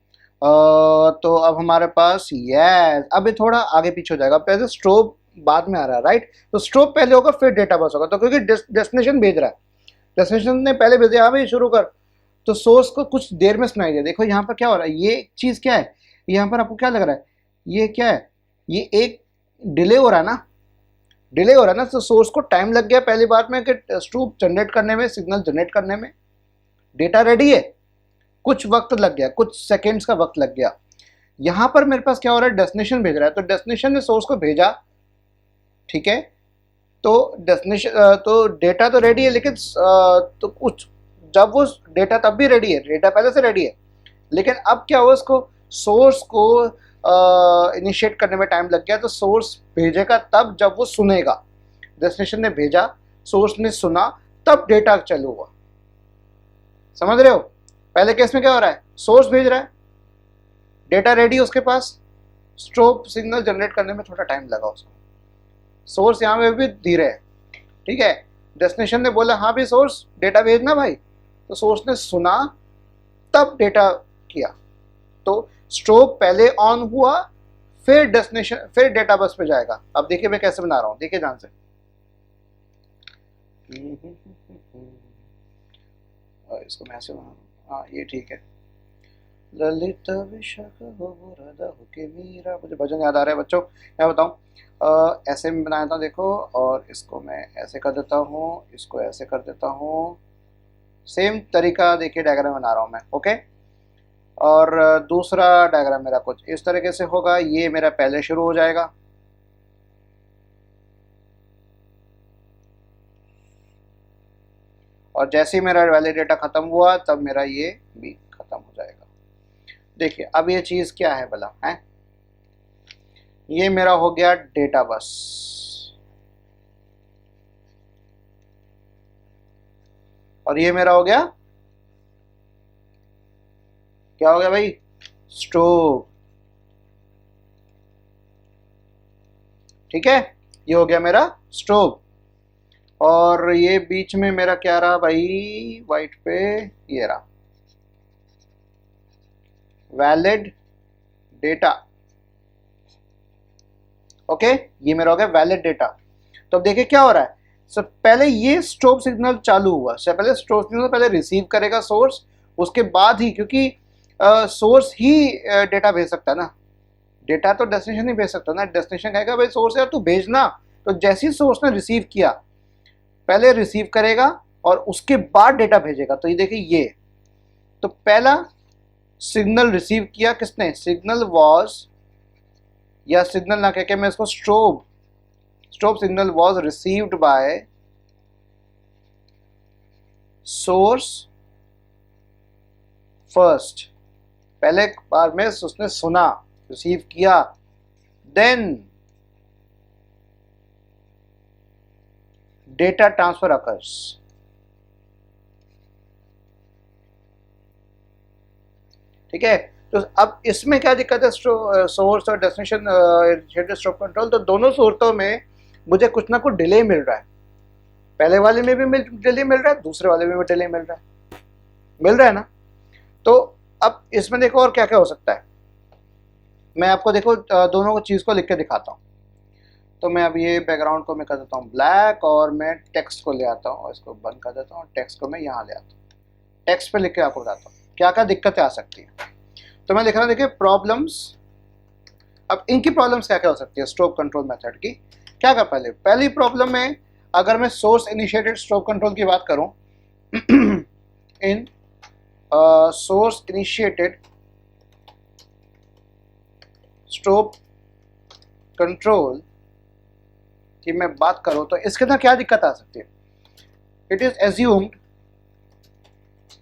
तो अब हमारे पास यस, अब ये थोड़ा आगे पीछे हो जाएगा, पहले स्ट्रोब बाद में आ रहा है, राइट। तो स्ट्रोब पहले होगा फिर डेटा बस होगा, तो क्योंकि डेस्टिनेशन भेज रहा है, डेस्टिनेशन ने पहले भेजा, हाँ भाई शुरू कर, तो सोर्स को कुछ देर में सुनाई दिया। देखो यहाँ पर क्या हो रहा है, ये चीज़ क्या है, यहाँ पर आपको क्या लग रहा है, ये क्या है, ये एक डिले हो रहा है ना, डिले हो रहा है ना, तो सोर्स को टाइम लग गया पहली बार में कि स्ट्रोब जनरेट करने में, सिग्नल जनरेट करने में। डेटा रेडी है, कुछ वक्त लग गया, कुछ सेकेंड्स का वक्त लग गया। यहां पर मेरे पास क्या हो रहा है, डेस्टिनेशन भेज रहा है, तो डेस्टिनेशन ने सोर्स को भेजा, ठीक है। तो डेस्टिनेशन, तो डेटा तो रेडी है, लेकिन तो कुछ, जब वो डेटा तब भी रेडी है, डेटा पहले से रेडी है, लेकिन अब क्या हुआ, उसको सोर्स को इनिशिएट करने में टाइम लग गया। तो सोर्स भेजेगा तब जब वो सुनेगा, डेस्टिनेशन ने भेजा, सोर्स ने सुना, तब डेटा चालू हुआ। समझ रहे हो, पहले केस में क्या हो रहा है, सोर्स भेज रहा है, डेटा रेडी उसके पास, स्ट्रोब सिग्नल जनरेट करने में थोड़ा टाइम लगा उसको, सोर्स यहाँ पे भी धीरे है। ठीक है, डेस्टिनेशन ने बोला हाँ भी सोर्स डेटा भेजना भाई, तो सोर्स ने सुना तब डेटा किया, तो स्ट्रोब पहले ऑन हुआ, फिर डेस्टिनेशन, फिर डेटा बस पे जाएगा। अब देखिए मैं कैसे बना रहा हूं, देखिए ध्यान से। और इसको मैं ऐसे बना रहा हूं, हाँ ये ठीक है। ललित विशाख हो राधा हो के मीरा, मुझे भजन याद आ रहा है बच्चों, मैं बताऊं। ऐसे में बनाया था देखो, और इसको मैं ऐसे कर देता हूँ, इसको ऐसे कर देता हूँ, सेम तरीका देखिए डायग्राम बना रहा हूँ मैं। ओके, और दूसरा डायग्राम मेरा कुछ इस तरीके से होगा, ये मेरा पहले शुरू हो जाएगा, और जैसे ही मेरा वैलिड डेटा खत्म हुआ तब मेरा ये भी खत्म हो जाएगा। देखिए अब ये चीज क्या है भला है, ये मेरा हो गया डेटा बस, और ये मेरा हो गया, क्या हो गया भाई, स्ट्रोब। ठीक है, ये हो गया मेरा स्ट्रोब, और ये बीच में मेरा क्या रहा भाई, वाइट पे ये रहा वैलिड डेटा। ओके, ये मेरा हो गया वैलिड डेटा। तो अब देखिए क्या हो रहा है, सब पहले ये स्ट्रोब सिग्नल चालू हुआ, सबसे पहले स्ट्रोब सिग्नल पहले रिसीव करेगा सोर्स, उसके बाद ही, क्योंकि सोर्स ही डेटा भेज सकता है ना, डेटा तो डेस्टिनेशन नहीं भेज सकता ना, डेस्टिनेशन कहेगा भाई सोर्स यार तू भेजना। तो जैसे ही सोर्स ने रिसीव किया, पहले रिसीव करेगा और उसके बाद डेटा भेजेगा। तो ये देखिए, ये तो पहला सिग्नल रिसीव किया किसने, सिग्नल वॉज, या सिग्नल ना कहकर मैं इसको strobe, strobe signal was received by source first, पहले बार में उसने सुना, रिसीव किया, देन डेटा ट्रांसफर अकर्स। ठीक है, तो अब इसमें क्या दिक्कत है, सोर्स और डेस्टिनेशन स्ट्रोब कंट्रोल, तो दोनों सूरतों में मुझे कुछ ना कुछ डिले मिल रहा है, पहले वाले में भी डिले मिल रहा है, दूसरे वाले में भी डिले मिल रहा है ना। तो अब इसमें देखो और क्या क्या हो सकता है, मैं आपको देखो दोनों चीज को लिख के दिखाता हूँ। तो मैं अब ये बैकग्राउंड को मैं कर देता हूँ ब्लैक, और मैं टेक्स्ट को ले आता हूँ और इसको बंद कर देता हूँ, टेक्स्ट को मैं यहाँ ले आता हूँ, टेक्स्ट पे लिख के आपको बताता हूँ क्या क्या दिक्कतें आ सकती हैं। तो मैं लिख रहा हूँ, देखिए प्रॉब्लम्स, अब इनकी प्रॉब्लम्स क्या क्या हो सकती है स्ट्रोब कंट्रोल मेथड की। क्या कर, पहली प्रॉब्लम में अगर मैं सोर्स इनिशिएटेड स्ट्रोब कंट्रोल की बात करूँ, इन सोर्स इनिशिएटेड स्ट्रोब कंट्रोल की मैं बात करूं, तो इसके अंदर क्या दिक्कत आ सकती है। It is assumed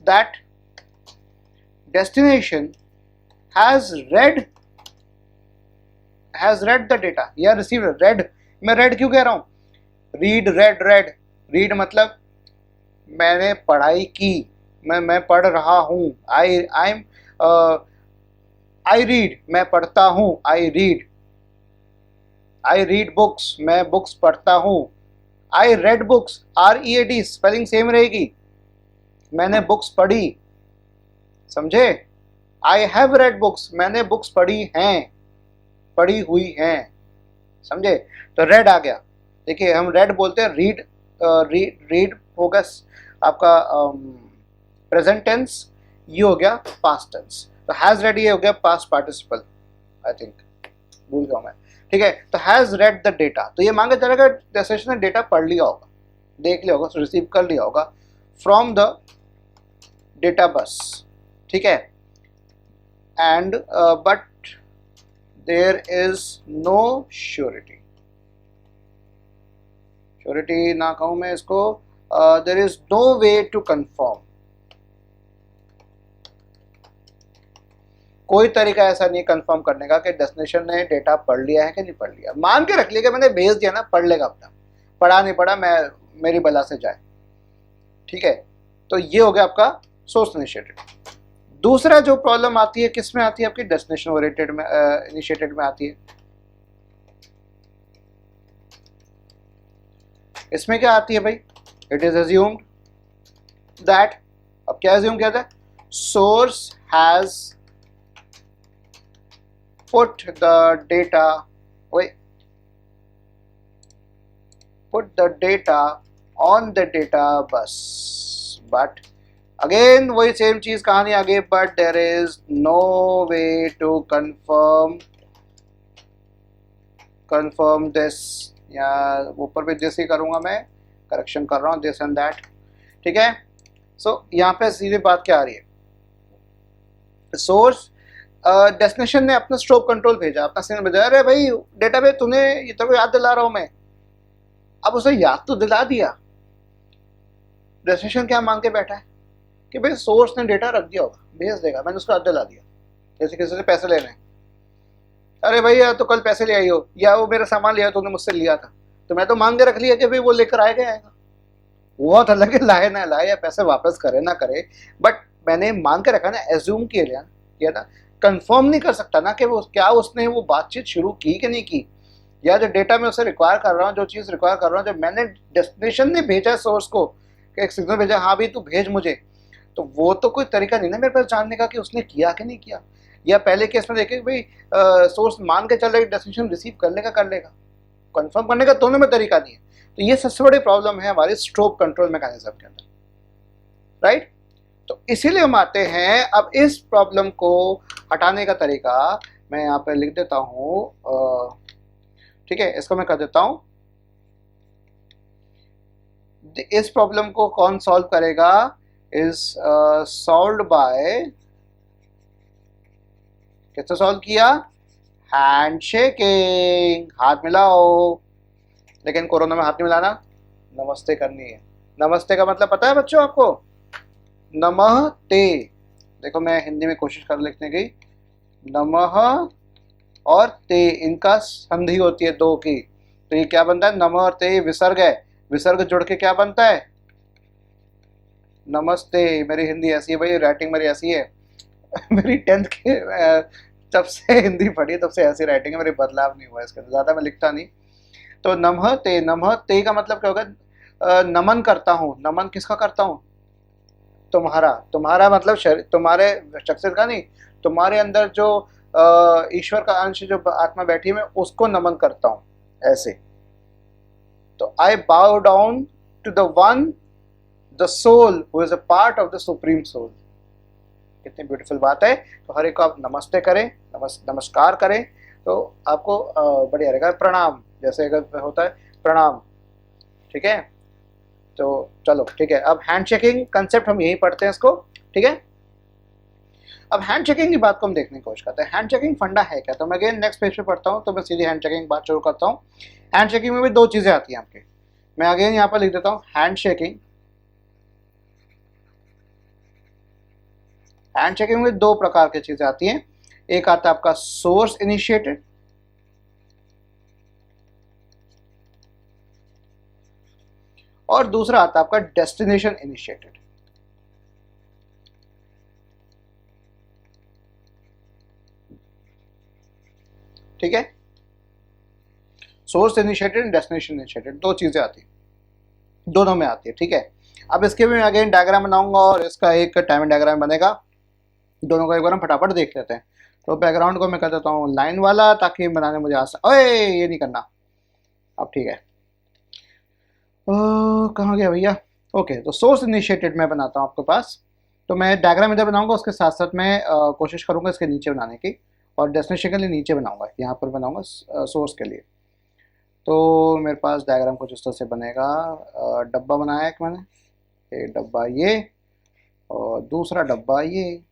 that destination has read the data या रिसीव्ड रेड। मैं रेड क्यों कह रहा हूं, रीड, रीड मतलब मैंने पढ़ाई की, मैं पढ़ रहा हूं, आई रीड, मैं पढ़ता हूं, आई रीड बुक्स, मैं बुक्स पढ़ता हूं, I read books, READ spelling same रहेगी, मैंने बुक्स पढ़ी, समझे। आई हैव रेड बुक्स, मैंने बुक्स पढ़ी हैं, पढ़ी हुई हैं, समझे। तो रेड आ गया, देखिए हम रेड बोलते हैं, रीड होगा आपका प्रेजेंट टेंस, ये हो गया पास्ट टेंस। तो हैज रेड ये हो गया पास्ट पार्टिसिपल, आई थिंक भूल गया मैं, ठीक है। तो हैज रेड द डेटा, तो ये मांगा जा रहा है डेस्टिनेशन ने डेटा पढ़ लिया होगा, देख लिया होगा, रिसीव कर लिया होगा फ्रॉम द डेटा बस, ठीक है। And but there is no surety, surety ना कहूं मैं इसको, there is no way to confirm, कोई तरीका ऐसा नहीं कंफर्म करने का कि डेस्टिनेशन ने डेटा पढ़ लिया है कि नहीं पढ़ लिया। मान के रख लिया कि मैंने भेज दिया ना, पढ़ लेगा अपना, पढ़ा नहीं पढ़ा मैं मेरी बला से जाए, ठीक है। तो ये हो गया आपका सोर्स इनिशिएटेड। दूसरा जो प्रॉब्लम आती है किस में आती है, आपकी डेस्टिनेशन ओरिएंटेड में, इनिशिएटेड में आती है। इसमें क्या आती है भाई, इट इज अज्यूम्ड दैट, अब क्या अज्यूम किया था, source has put the data, wait, put the data on the data bus, but again वही सेम चीज कहानी आगे, but there is no way to confirm this, या ऊपर पे जैसे ही करूंगा मैं करेक्शन कर रहा हूँ दिस एंड दैट, ठीक है। सो यहाँ पे सीधी बात क्या आ रही है, सोर्स डेस्टिनेशन ने अपना स्ट्रोक कंट्रोल भेजा, अपना सिग्नल भेजा, अरे भाई डेटा पे तूने ये तो याद दिला रहा हूँ मैं, अब उसे याद तो दिला दिया, डेस्टिनेशन क्या मांग के बैठा है कि भाई सोर्स ने डेटा रख दिया होगा, भेज देगा, मैंने उसको याद दिला दिया। जैसे किसी से पैसे लेने हैं, अरे भैया तो कल पैसे ले आई हो, या वो मेरा सामान लिया तूने मुझसे लिया था, तो मैं तो मांग के रख लिया कि भाई वो लेकर आएगा, वो बहुत अलग है, लाए ना लाए या पैसे वापस करे ना करे, बट मैंने मांग के रखा ना, एज्यूम किया ना, कंफर्म नहीं कर सकता ना कि वो क्या उसने वो बातचीत शुरू की कि नहीं की, या जो डेटा मैं उसे रिक्वायर कर रहा हूँ, जो चीज़ रिक्वायर कर रहा हूँ, जो मैंने डेस्टिनेशन ने भेजा सोर्स को कि एक सिग्नल भेजा, हाँ भाई तू भेज मुझे, तो वो तो कोई तरीका नहीं ना मेरे पास जानने का कि उसने किया कि नहीं किया। या पहले केस में देखे भाई सोर्स मान के चल रहा है डेस्टिनेशन रिसीव कर लेगा, कंफर्म करने का दोनों में तरीका नहीं है। तो ये सबसे बड़ी प्रॉब्लम है हमारे स्ट्रोक कंट्रोल मैकेनिज्म के अंदर, राइट। तो इसीलिए हम आते हैं, अब इस प्रॉब्लम को हटाने का तरीका मैं यहाँ पे लिख देता हूँ, ठीक है, इसको मैं कर देता हूँ। इस प्रॉब्लम को कौन सॉल्व करेगा, इज सॉल्व्ड बाय, कैसे सॉल्व किया, हैंडशेकिंग, हाथ मिलाओ, लेकिन कोरोना में हाथ नहीं मिलाना, नमस्ते करनी है। नमस्ते का मतलब पता है बच्चों आपको, नमः ते, देखो मैं हिंदी में कोशिश कर लिखने की, नमः और ते इनका संधि होती है दो की, तो ये क्या बनता है, नमः और ते विसर्ग है, विसर्ग जुड़ के क्या बनता है, नमस्ते। मेरी हिंदी ऐसी है भाई, राइटिंग मेरी ऐसी है मेरी 10th के तब से हिंदी पढ़ी तब से ऐसी राइटिंग है मेरी, बदलाव नहीं हुआ इसके अंदर, ज़्यादा मैं लिखता नहीं। तो नमः ते का मतलब क्या होगा, नमन करता हूँ, नमन किसका करता हूँ, तुम्हारा मतलब तुम्हारे शख्सियत का नहीं, तुम्हारे अंदर जो ईश्वर का अंश जो आत्मा बैठी है मैं उसको नमन करता हूँ, ऐसे। तो I bow down to the one, the soul who is a part of the supreme soul. कितनी ब्यूटीफुल बात है। तो हर एक को आप नमस्ते करें, नमस्कार करें, तो आपको बढ़िया रहेगा। प्रणाम जैसे अगर होता है प्रणाम, ठीक है। तो चलो ठीक है, अब हैंड शेकिंग कंसेप्ट हम यही पढ़ते हैं इसको, ठीक है। अब हैंड शेकिंग की बात को हम देखने की कोशिश करते हैं, हैंड शेकिंग फंडा है क्या। तो मैं अगेन नेक्स्ट पेज पे पढ़ता हूँ, तो मैं सीधी हैंड शेकिंग बात शुरू करता हूँ। हैंड शेकिंग में भी दो चीज़ें आती हैं आपके, मैं अगेन यहाँ पर लिख देता हूँ, हैंड शेकिंग में दो प्रकार की चीज़ें आती हैं। एक आता है आपका सोर्स इनिशिएटेड, और दूसरा आता है आपका डेस्टिनेशन इनिशिएटेड। ठीक है, सोर्स इनिशिएटेड, डेस्टिनेशन इनिशिएटेड, दो चीजें आती हैं, दोनों में आती है। ठीक है, अब इसके भी मैं अगेन डायग्राम बनाऊंगा और इसका एक टाइम डायग्राम बनेगा, दोनों को एक बार हम फटाफट देख लेते हैं। तो बैकग्राउंड को मैं कर देता हूँ लाइन वाला, ताकि बनाने मुझे आसान, ओए ये नहीं करना, अब ठीक है। कहाँ गया भैया, ओके। तो सोर्स इनिशिएटेड मैं बनाता हूँ आपके पास, तो मैं डायग्राम इधर बनाऊंगा, उसके साथ साथ मैं कोशिश करूंगा इसके नीचे बनाने की, और डेस्टिनेशन के लिए नीचे बनाऊंगा, यहाँ पर बनाऊंगा सोर्स के लिए। तो मेरे पास डायग्राम कुछ इस तरह से बनेगा, डब्बा बनाया एक मैंने, एक डब्बा ये और दूसरा डब्बा ये।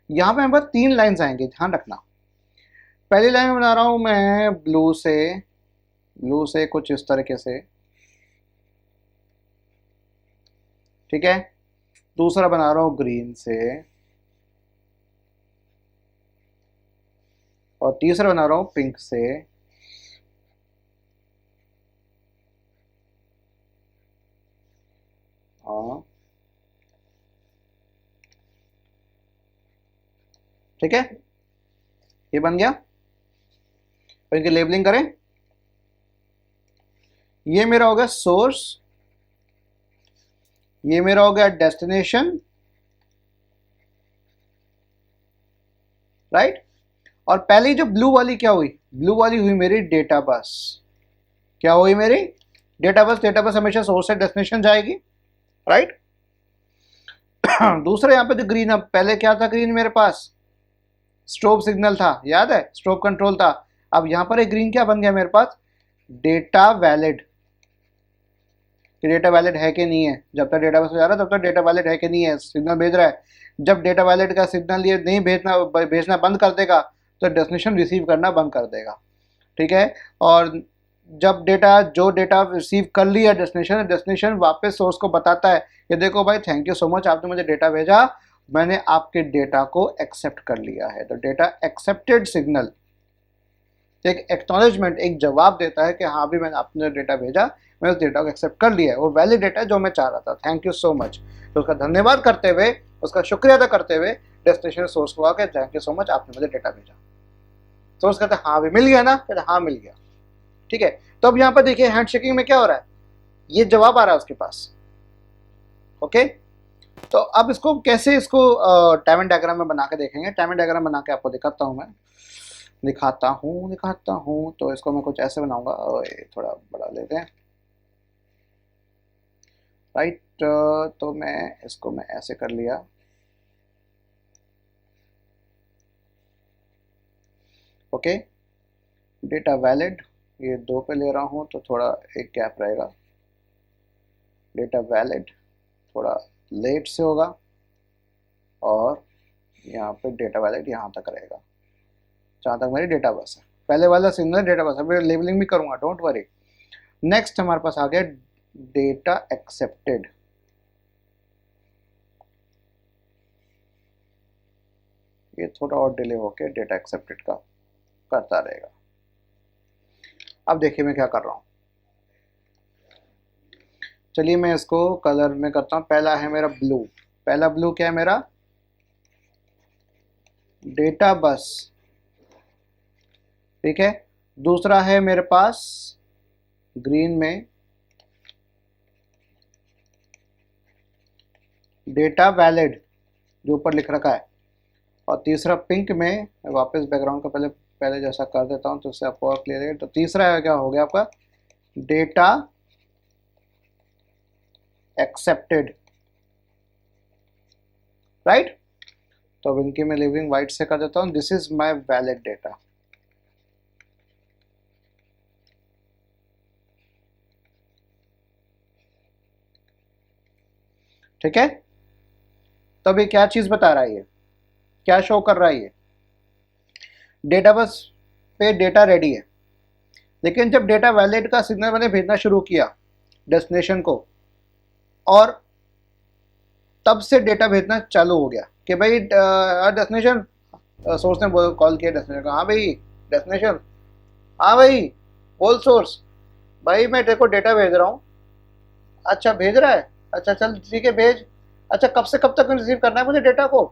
यहाँ पे मेरे पास 3 लाइन्स आएंगे, ध्यान रखना। पहली लाइन में बना रहा हूँ मैं ब्लू से कुछ इस तरीके से, ठीक है। दूसरा बना रहा हूँ ग्रीन से, और तीसरा बना रहा हूँ पिंक से। हाँ ठीक है, ये बन गया। और इनकी लेबलिंग करें, ये मेरा हो गया सोर्स, ये मेरा हो गया डेस्टिनेशन, राइट। और पहली जो ब्लू वाली क्या हुई, ब्लू वाली हुई मेरी डेटा बस। क्या हुई मेरी डेटा बस। डेटा बस हमेशा सोर्स से डेस्टिनेशन जाएगी, राइट। दूसरा यहाँ पे जो ग्रीन, अब पहले क्या था ग्रीन मेरे पास, स्ट्रोब सिग्नल था, याद है, स्ट्रोब कंट्रोल था। अब यहाँ पर एक ग्रीन क्या बन गया मेरे पास, डेटा वैलिड। डेटा वैलिड है कि नहीं है, जब तक डेटा बस जा रहा है तब तक डेटा वैलिड है कि नहीं है, सिग्नल भेज रहा है। जब डेटा वैलिड का सिग्नल ये नहीं भेजना बंद कर देगा तो डेस्टिनेशन रिसीव करना बंद कर देगा, ठीक है। और जब जो डेटा रिसीव कर लिया डेस्टिनेशन वापस सोर्स को बताता है कि देखो भाई थैंक यू सो मच, आपने मुझे डेटा भेजा, मैंने आपके डेटा को एक्सेप्ट कर लिया है। तो डेटा एक्सेप्टेड सिग्नल एक एक्नॉलेजमेंट, एक जवाब देता है कि हाँ भी मैंने आपने डेटा भेजा, मैंने उस डेटा को एक्सेप्ट कर लिया है, वो वैलिड डेटा है जो मैं चाह रहा था, थैंक यू सो मच। तो उसका धन्यवाद करते हुए, उसका शुक्रिया अदा करते हुए डेस्टिनेशन सोर्स को आके थैंक यू सो मच, आपने मुझे डेटा भेजा। सोर्स कहता है हाँ भी मिल गया ना, कहते हाँ मिल गया, ठीक है। तो अब यहाँ पर देखिए हैंड शेकिंग में क्या हो रहा है, ये जवाब आ रहा है उसके पास, ओके। तो अब इसको कैसे, इसको टाइम एंड डायग्राम में बना के देखेंगे। टाइम एंड डायग्राम बना के आपको दिखाता हूँ, मैं दिखाता हूँ। तो इसको मैं कुछ ऐसे बनाऊंगा, थोड़ा बड़ा लेते हैं, राइट। तो मैं ऐसे कर लिया, ओके। डेटा वैलिड ये 2 पे ले रहा हूँ तो थोड़ा एक गैप रहेगा। डेटा वैलिड थोड़ा लेट से होगा और यहाँ पे डेटा वैलिड यहाँ तक रहेगा, जहाँ तक मेरी डेटा बस है। पहले वाला सिग्नल डेटा बस है, मैं लेबलिंग भी करूँगा, डोंट वरी। नेक्स्ट हमारे पास आ गया डेटा एक्सेप्टेड। ये थोड़ा और डिले होके डेटा एक्सेप्टेड का करता रहेगा। अब देखिए मैं क्या कर रहा हूँ, चलिए मैं इसको कलर में करता हूँ। पहला है मेरा ब्लू, पहला ब्लू क्या है मेरा, डेटा बस, ठीक है। दूसरा है मेरे पास ग्रीन में डेटा वैलिड जो ऊपर लिख रखा है, और तीसरा पिंक में, मैं वापस बैकग्राउंड का पहले जैसा कर देता हूँ तो उससे आपको और क्लियर है। तो तीसरा है क्या हो गया आपका, डेटा एक्सेप्टेड, राइट। तो अब इनकी मैं लिविंग वाइट से कर देता हूँ, this is my valid data, ठीक है। तो अभी क्या चीज बता रहा है, ये क्या शो कर रहा है, ये डेटा बस पे डेटा रेडी है, लेकिन जब डेटा वैलिड का सिग्नल मैंने भेजना शुरू किया डेस्टिनेशन को, और तब से डेटा भेजना चालू हो गया कि भाई डेस्टिनेशन, सोर्स ने कॉल किया डेस्टिनेशन को, हाँ भाई डेस्टिनेशन, हाँ भाई बोल सोर्स, भाई मैं तेरे को डेटा भेज रहा हूँ। अच्छा भेज रहा है, अच्छा चल ठीक है भेज। अच्छा कब से कब तक रिसीव करना है मुझे डेटा को,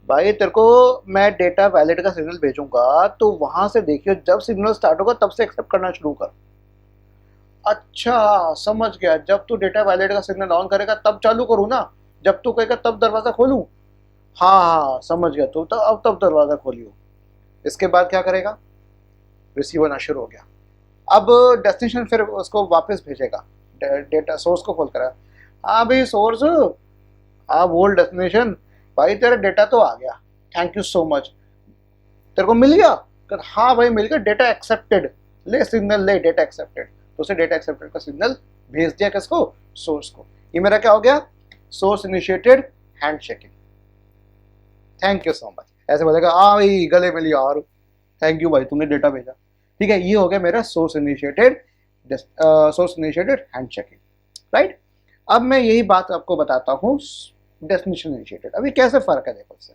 भाई तेरे को मैं डेटा वैलिड का सिग्नल भेजूंगा तो वहां से देखियो जब सिग्नल स्टार्ट होगा तब से एक्सेप्ट करना शुरू कर। अच्छा समझ गया, जब तू डेटा वैलिड का सिग्नल ऑन करेगा तब चालू करूँ ना, जब तू कहेगा तब दरवाजा खोलूं। हाँ हाँ समझ गया तू, तो अब तब दरवाजा खोलियो। इसके बाद क्या करेगा, रिसीव होना शुरू हो गया। अब डेस्टिनेशन फिर उसको वापस भेजेगा, डेटा सोर्स को खोल कर, हाँ भाई सोर्स, हाँ बोल डेस्टिनेशन, भाई तेरा डेटा तो आ गया, थैंक यू सो मच, तेरे को मिल गया, हाँ भाई मिल गया, डेटा एक्सेप्टेड, ले सिग्नल ले डेटा एक्सेप्टेड। तो उसे डेटा एक्सेप्टेड का सिग्नल भेज दिया किसको, सोर्स को। ये मेरा क्या हो गया, source initiated hand shaking, thank you so much. ऐसे बोलेगा हाँ भाई गले मिल यार, थैंक यू भाई तुमने डेटा भेजा, ठीक है। ये हो गया मेरा source initiated hand shaking, right. अब मैं यही बात आपको बताता हूँ डेस्टिनेशन इनिशिएटेड। अभी कैसे फर्क है देखो इससे,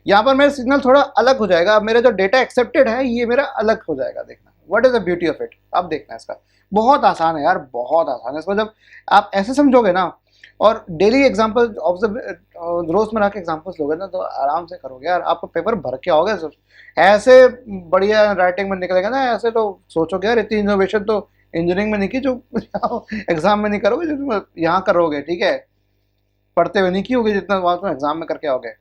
यहाँ पर मेरा सिग्नल थोड़ा अलग हो जाएगा। अब मेरा जो डेटा एक्सेप्टेड है ये मेरा अलग हो जाएगा, देखना what is the beauty of it. अब देखना इसका बहुत आसान है यार, बहुत आसान है। इसको जब आप ऐसे समझोगे ना और डेली एग्जाम्पल रोजमर्रा के एग्जाम्पल्स लोगे ना तो आराम से करोगे यार, आपको पेपर भर के आओगे। ऐसे बढ़िया राइटिंग में निकलेगा ना, ऐसे तो सोचोगे यार इतनी इनोवेशन तो इंजीनियरिंग में नहीं की जो एग्जाम में नहीं करोगे, जो तुम यहाँ करोगे, ठीक है, पढ़ते हुए नहीं की होगी जितना वहाँ तुम एग्जाम में करके आओगे।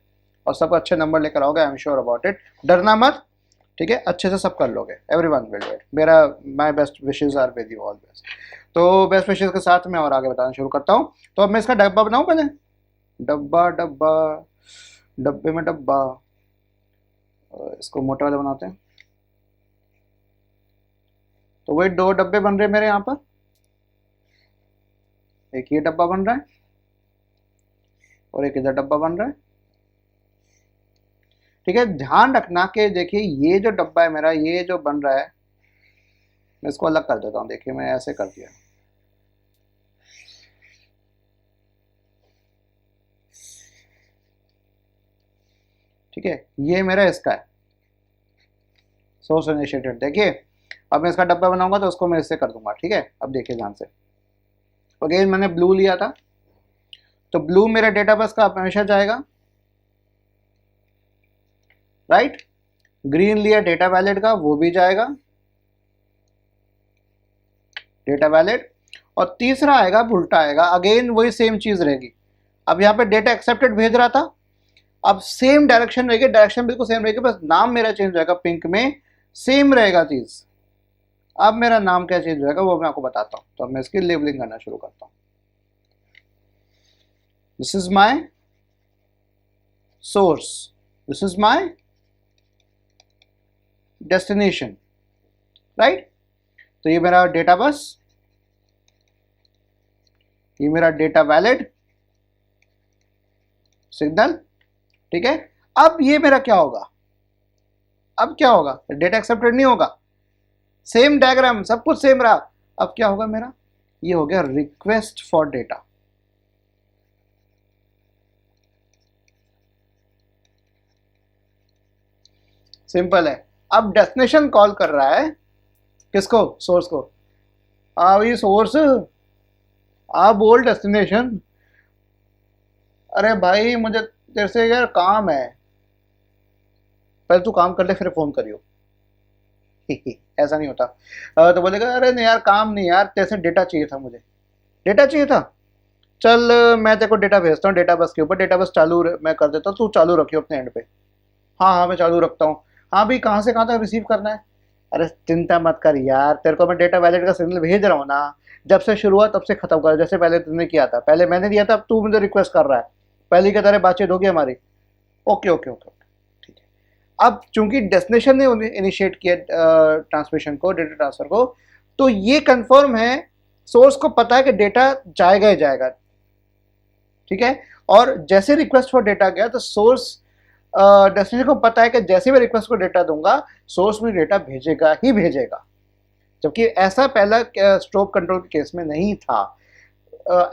और सब अच्छे नंबर लेकर आओगे, I am sure about it. डरना मत, ठीक है, अच्छे से सब कर लोगे, एवरीवन विल डू इट। मेरा my best wishes are with you always. तो बेस्ट विशेस के साथ मैं और आगे बताना शुरू करता हूँ। तो अब मैं इसका डब्बा बनाऊँ पहले, डब्बा डब्बा डब्बे में डब्बा, इसको मोटा वाला बनाते हैं। तो वही 2 डब्बे बन रहे हैं मेरे यहाँ पर, एक ये डब्बा बन रहा है और एक इधर डब्बा बन रहा है, ठीक है। ध्यान रखना कि देखिए ये जो डब्बा है मेरा, ये जो बन रहा है, मैं इसको अलग कर देता हूँ। देखिए मैं ऐसे कर दिया, ठीक है, ये मेरा इसका है सोर्स इनिशिएटेड। देखिए अब मैं इसका डब्बा बनाऊंगा तो उसको मैं इससे कर दूंगा, ठीक है। अब देखिए ध्यान से, अगेन मैंने ब्लू लिया था, तो ब्लू मेरा डेटा बस का हमेशा जाएगा, राइट। ग्रीन लिया डेटा वैलिड का, वो भी जाएगा डेटा वैलिड। और तीसरा आएगा उल्टा आएगा, अगेन वही सेम चीज रहेगी। अब यहाँ पे डेटा एक्सेप्टेड भेज रहा था, अब सेम डायरेक्शन रहेगी, डायरेक्शन बिल्कुल सेम रहेगी, बस नाम मेरा चेंज होगा, पिंक में सेम रहेगा चीज। अब मेरा नाम क्या चेंज होगा वो मैं आपको बताता हूँ। तो अब मैं इसकी लेबलिंग करना शुरू करता हूँ। This is my source, this is my destination, right. तो ये मेरा डेटा बस, ये मेरा डेटा वैलिड सिग्नल, ठीक है। अब ये मेरा क्या होगा, अब क्या होगा, डेटा एक्सेप्टेड नहीं होगा, सेम डायग्राम सब कुछ सेम रहा। अब क्या होगा मेरा, ये हो गया रिक्वेस्ट फॉर डेटा। सिंपल है। अब डेस्टिनेशन कॉल कर रहा है किसको, सोर्स को। ये सोर्स, बोल डेस्टिनेशन। अरे भाई मुझे तेरे से यार काम है, पहले तू काम कर ले फिर फोन करियो। ऐसा नहीं होता। तो बोलेगा अरे नहीं यार काम नहीं यार, तेरे से डेटा चाहिए था, मुझे डेटा चाहिए था, चल मैं तेरे को डेटा भेजता हूँ डेटा बस के ऊपर, डेटा बस चालू मैं कर देता हूँ, तू चालू रखियो अपने एंड पे। हाँ हाँ मैं चालू रखता हूँ। हाँ भाई कहाँ से कहाँ तक रिसीव करना है। अरे चिंता मत कर यार, तेरे को मैं डेटा वैलिड का सिग्नल भेज रहा हूँ ना, जब से शुरू हुआ तब से खत्म कर, जैसे पहले तुमने किया था, पहले मैंने दिया था, अब तू मुझे रिक्वेस्ट कर रहा है, पहले की तरह बातचीत होगी हमारी। ओके ओके ओके, ठीक है। अब चूंकि डेस्टिनेशन ने इनिशिएट किया ट्रांसमिशन को, डेटा ट्रांसफर को, तो ये कंफर्म है, सोर्स को पता है कि डेटा जाएगा ही जाएगा, ठीक है। और जैसे रिक्वेस्ट फॉर डेटा गया तो सोर्स डेस्टिनेशन को पता है कि जैसे मैं रिक्वेस्ट को डेटा दूंगा सोर्स में डेटा भेजेगा ही भेजेगा, जबकि ऐसा पहला स्ट्रोक कंट्रोल के केस में नहीं था।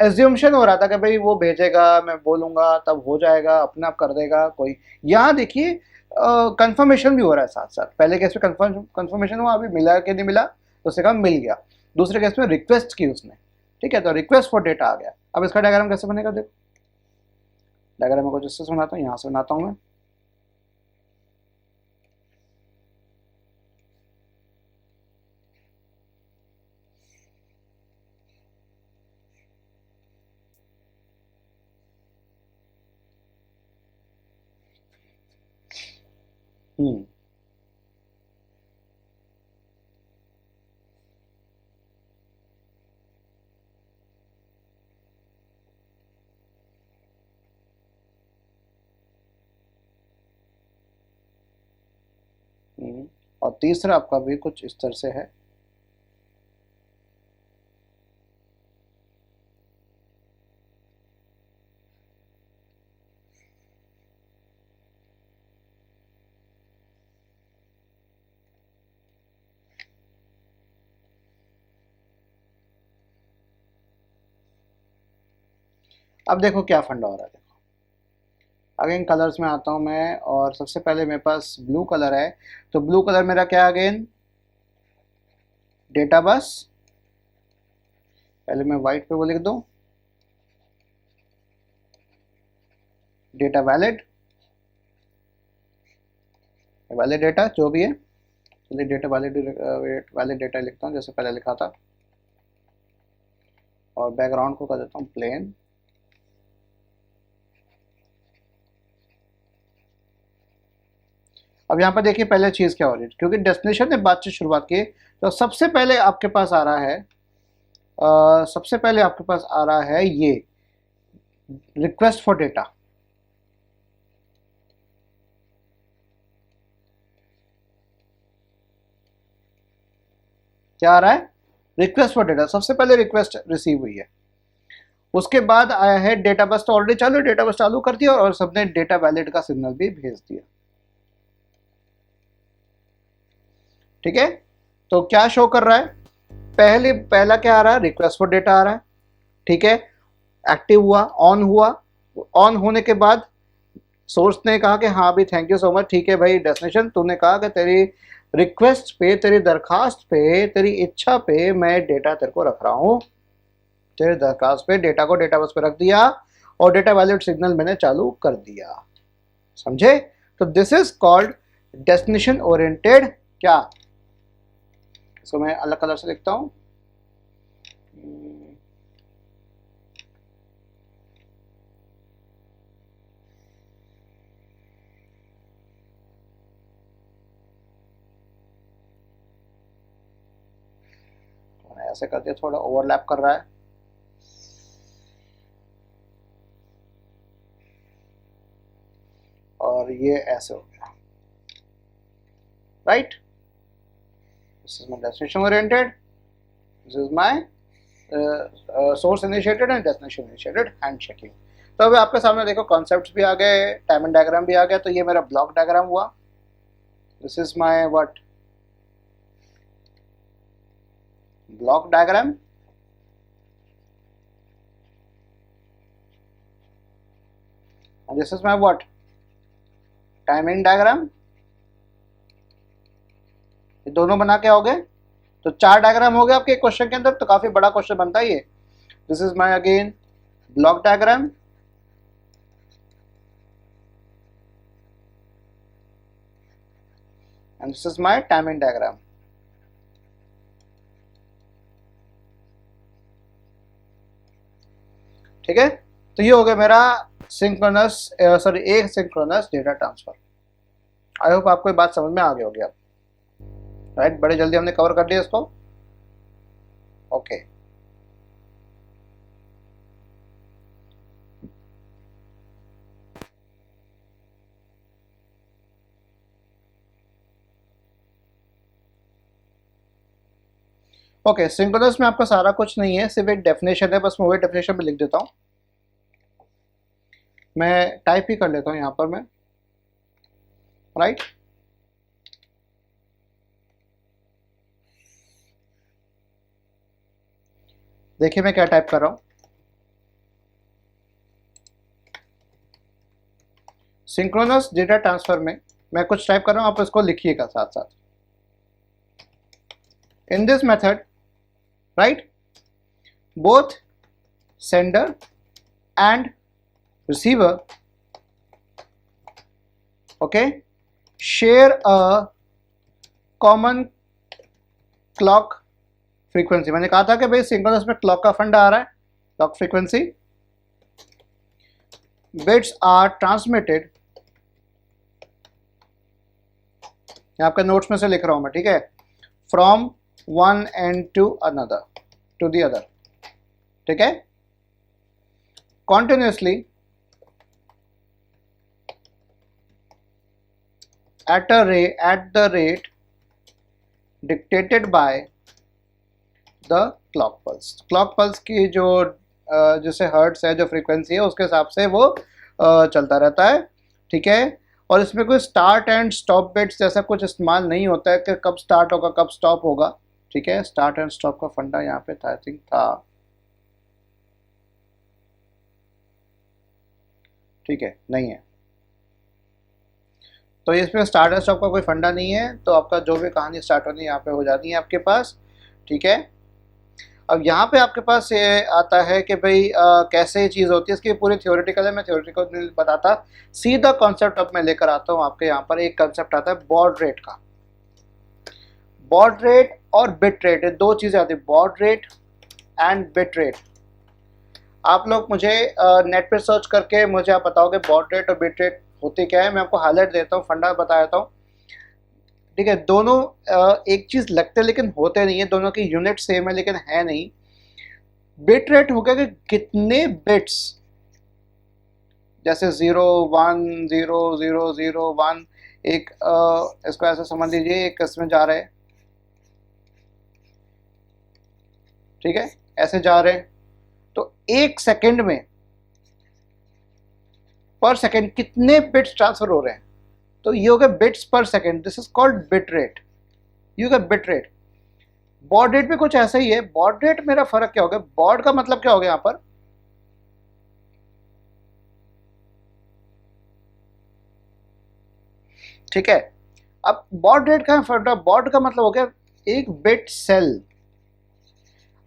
एज्यूमशन हो रहा था कि भाई वो भेजेगा, मैं बोलूंगा तब हो जाएगा, अपने आप कर देगा कोई। यहाँ देखिए कंफर्मेशन भी हो रहा है साथ साथ। पहले केस में कंफर्मेशन हुआ, अभी मिला कि नहीं मिला, तो उसने कहा मिल गया। दूसरे केस में रिक्वेस्ट की उसने, ठीक है, तो रिक्वेस्ट फॉर डेटा आ गया। अब इसका डायग्राम कैसे बनेगा देखो, डायग्राम को जिससे सुनाता हूँ, यहाँ से बनाता हूँ मैं। हम्म और तीसरा आपका भी कुछ इस तरह से है। अब देखो क्या फंडा हो रहा है, देखो अगेन कलर्स में आता हूँ मैं, और सबसे पहले मेरे पास ब्लू कलर है, तो ब्लू कलर मेरा क्या है, अगेन डेटा बस। पहले मैं व्हाइट पे वो लिख दूँ, डेटा वैलिड, वैलिड डेटा जो भी है, चलिए डेटा वैलिड, वैलिड डेटा लिखता हूँ जैसे पहले लिखा था, और बैकग्राउंड को कर देता हूँ प्लेन। अब यहाँ पर देखिए पहले चीज़ क्या हो रही है, क्योंकि डेस्टिनेशन ने बातचीत शुरुआत की, तो सबसे पहले आपके पास आ रहा है सबसे पहले आपके पास आ रहा है ये रिक्वेस्ट फॉर डेटा। क्या आ रहा है? Request for data. सबसे पहले रिक्वेस्ट रिसीव हुई है, उसके बाद आया है डेटा बस। तो ऑलरेडी चालू, डेटा बस चालू कर दिया और सबने डेटा वैलिड का सिग्नल भी भेज दिया। ठीक है, तो क्या शो कर रहा है? पहला क्या आ रहा है? रिक्वेस्ट फॉर डेटा आ रहा है। ठीक है, एक्टिव हुआ, ऑन हुआ। ऑन होने के बाद सोर्स ने कहा कि हाँ भाई थैंक यू सो मच, ठीक है भाई डेस्टिनेशन, तूने कहा कि तेरी रिक्वेस्ट पे, तेरी दरखास्त पे, तेरी इच्छा पे मैं डेटा तेरे को रख रहा हूँ। तेरे दरखास्त पे डेटा को डेटा बस पे रख दिया और डेटा वैलिड सिग्नल मैंने चालू कर दिया। समझे? तो this is called destination oriented क्या। इसको मैं अलग कलर से लिखता हूँ। ऐसे करके थोड़ा ओवरलैप कर रहा है। और ये ऐसे हो गया, right. This is my destination oriented, this is my source initiated and destination initiated handshaking. तो अभी आपके सामने देखो कॉन्सेप्ट्स भी आ गए, टाइम एंड डायग्राम भी आ गया। तो ये मेरा ब्लॉक डायग्राम हुआ। This is my what, block diagram. and this is my what, timing diagram. ये दोनों बना के हो गए, तो 4 डायग्राम हो गए आपके क्वेश्चन के अंदर। तो काफी बड़ा क्वेश्चन बनता है ये। This is my again block diagram, and this is my timing diagram. ठीक है, तो ये हो गया मेरा सिंक्रोनस एक synchronous data transfer. I hope आपको ये बात समझ में आ गई होगी अब, राइट। बड़े जल्दी हमने कवर कर लिया इसको। Okay, okay. सिंक्रोनस में आपका सारा कुछ नहीं है, सिर्फ एक डेफिनेशन है, बस मैं वही डेफिनेशन में लिख देता हूँ। मैं टाइप ही कर लेता हूँ यहाँ पर मैं, राइट। देखिए मैं क्या टाइप कर रहा हूँ। सिंक्रोनस डेटा ट्रांसफर में मैं कुछ टाइप कर रहा हूँ, आप इसको लिखिएगा साथ साथ। In this method, right, both sender and receiver, okay, share a common clock frequency। मैंने कहा था कि भाई सिंक्रोनस में क्लॉक का फंडा आ रहा है, clock frequency. Bits are transmitted, आपके नोट्स में से लिख रहा हूं मैं, ठीक है, from one end to another to the other. ठीक है, continuously at the rate dictated by the clock pulse। clock pulse की जो जैसे हर्ट्स है, जो फ्रीक्वेंसी है, उसके हिसाब से वो चलता रहता है। ठीक है, और इसमें कोई स्टार्ट एंड स्टॉप बिट्स जैसा कुछ इस्तेमाल नहीं होता है कि कब स्टार्ट होगा कब स्टॉप होगा। ठीक है, स्टार्ट एंड स्टॉप का फंडा यहाँ पे था, आई थिंक था। ठीक है, नहीं है, तो इसमें स्टार्ट एंड स्टॉप का कोई फंडा नहीं है। तो आपका जो भी कहानी स्टार्ट होनी है यहाँ पे हो जाती है आपके पास। ठीक है, अब यहाँ पे आपके पास ये आता है कि भाई कैसे ये चीज़ होती है। इसकी पूरी थ्योरेटिकल है, मैं थ्योरेटिकल नहीं बताता, सीधा कॉन्सेप्ट अब मैं लेकर आता हूँ आपके यहाँ पर। एक कॉन्सेप्ट आता है बॉड रेट का। बॉड रेट और बिट रेट, ये दो चीज़ें आती है, baud rate and bit rate. आप लोग मुझे नेट पे सर्च करके मुझे आप बताओगे बॉड रेट और बिट रेट होती क्या है। मैं आपको हाईलाइट देता हूँ, फंडा बता देता हूँ। ठीक है, दोनों एक चीज लगते हैं लेकिन होते नहीं है, दोनों की यूनिट सेम है लेकिन है नहीं। बिट रेट हो गया कि कितने बिट्स, जैसे 0 1 0 0 0 1, एक इसको ऐसे समझ लीजिए, एक इसमें जा रहे हैं, ठीक है, ऐसे जा रहे हैं, तो एक सेकंड में, पर सेकंड कितने बिट्स ट्रांसफर हो रहे हैं, तो ये हो गया बिट्स पर second, this is called bit rate, ये हो गया बिट रेट। बॉड रेट भी कुछ ऐसा ही है। बॉड रेट मेरा फर्क क्या हो गया, बॉड का मतलब क्या हो गया यहाँ पर, ठीक है। अब बॉड रेट का फर्क, बॉड का मतलब हो गया एक बिट सेल।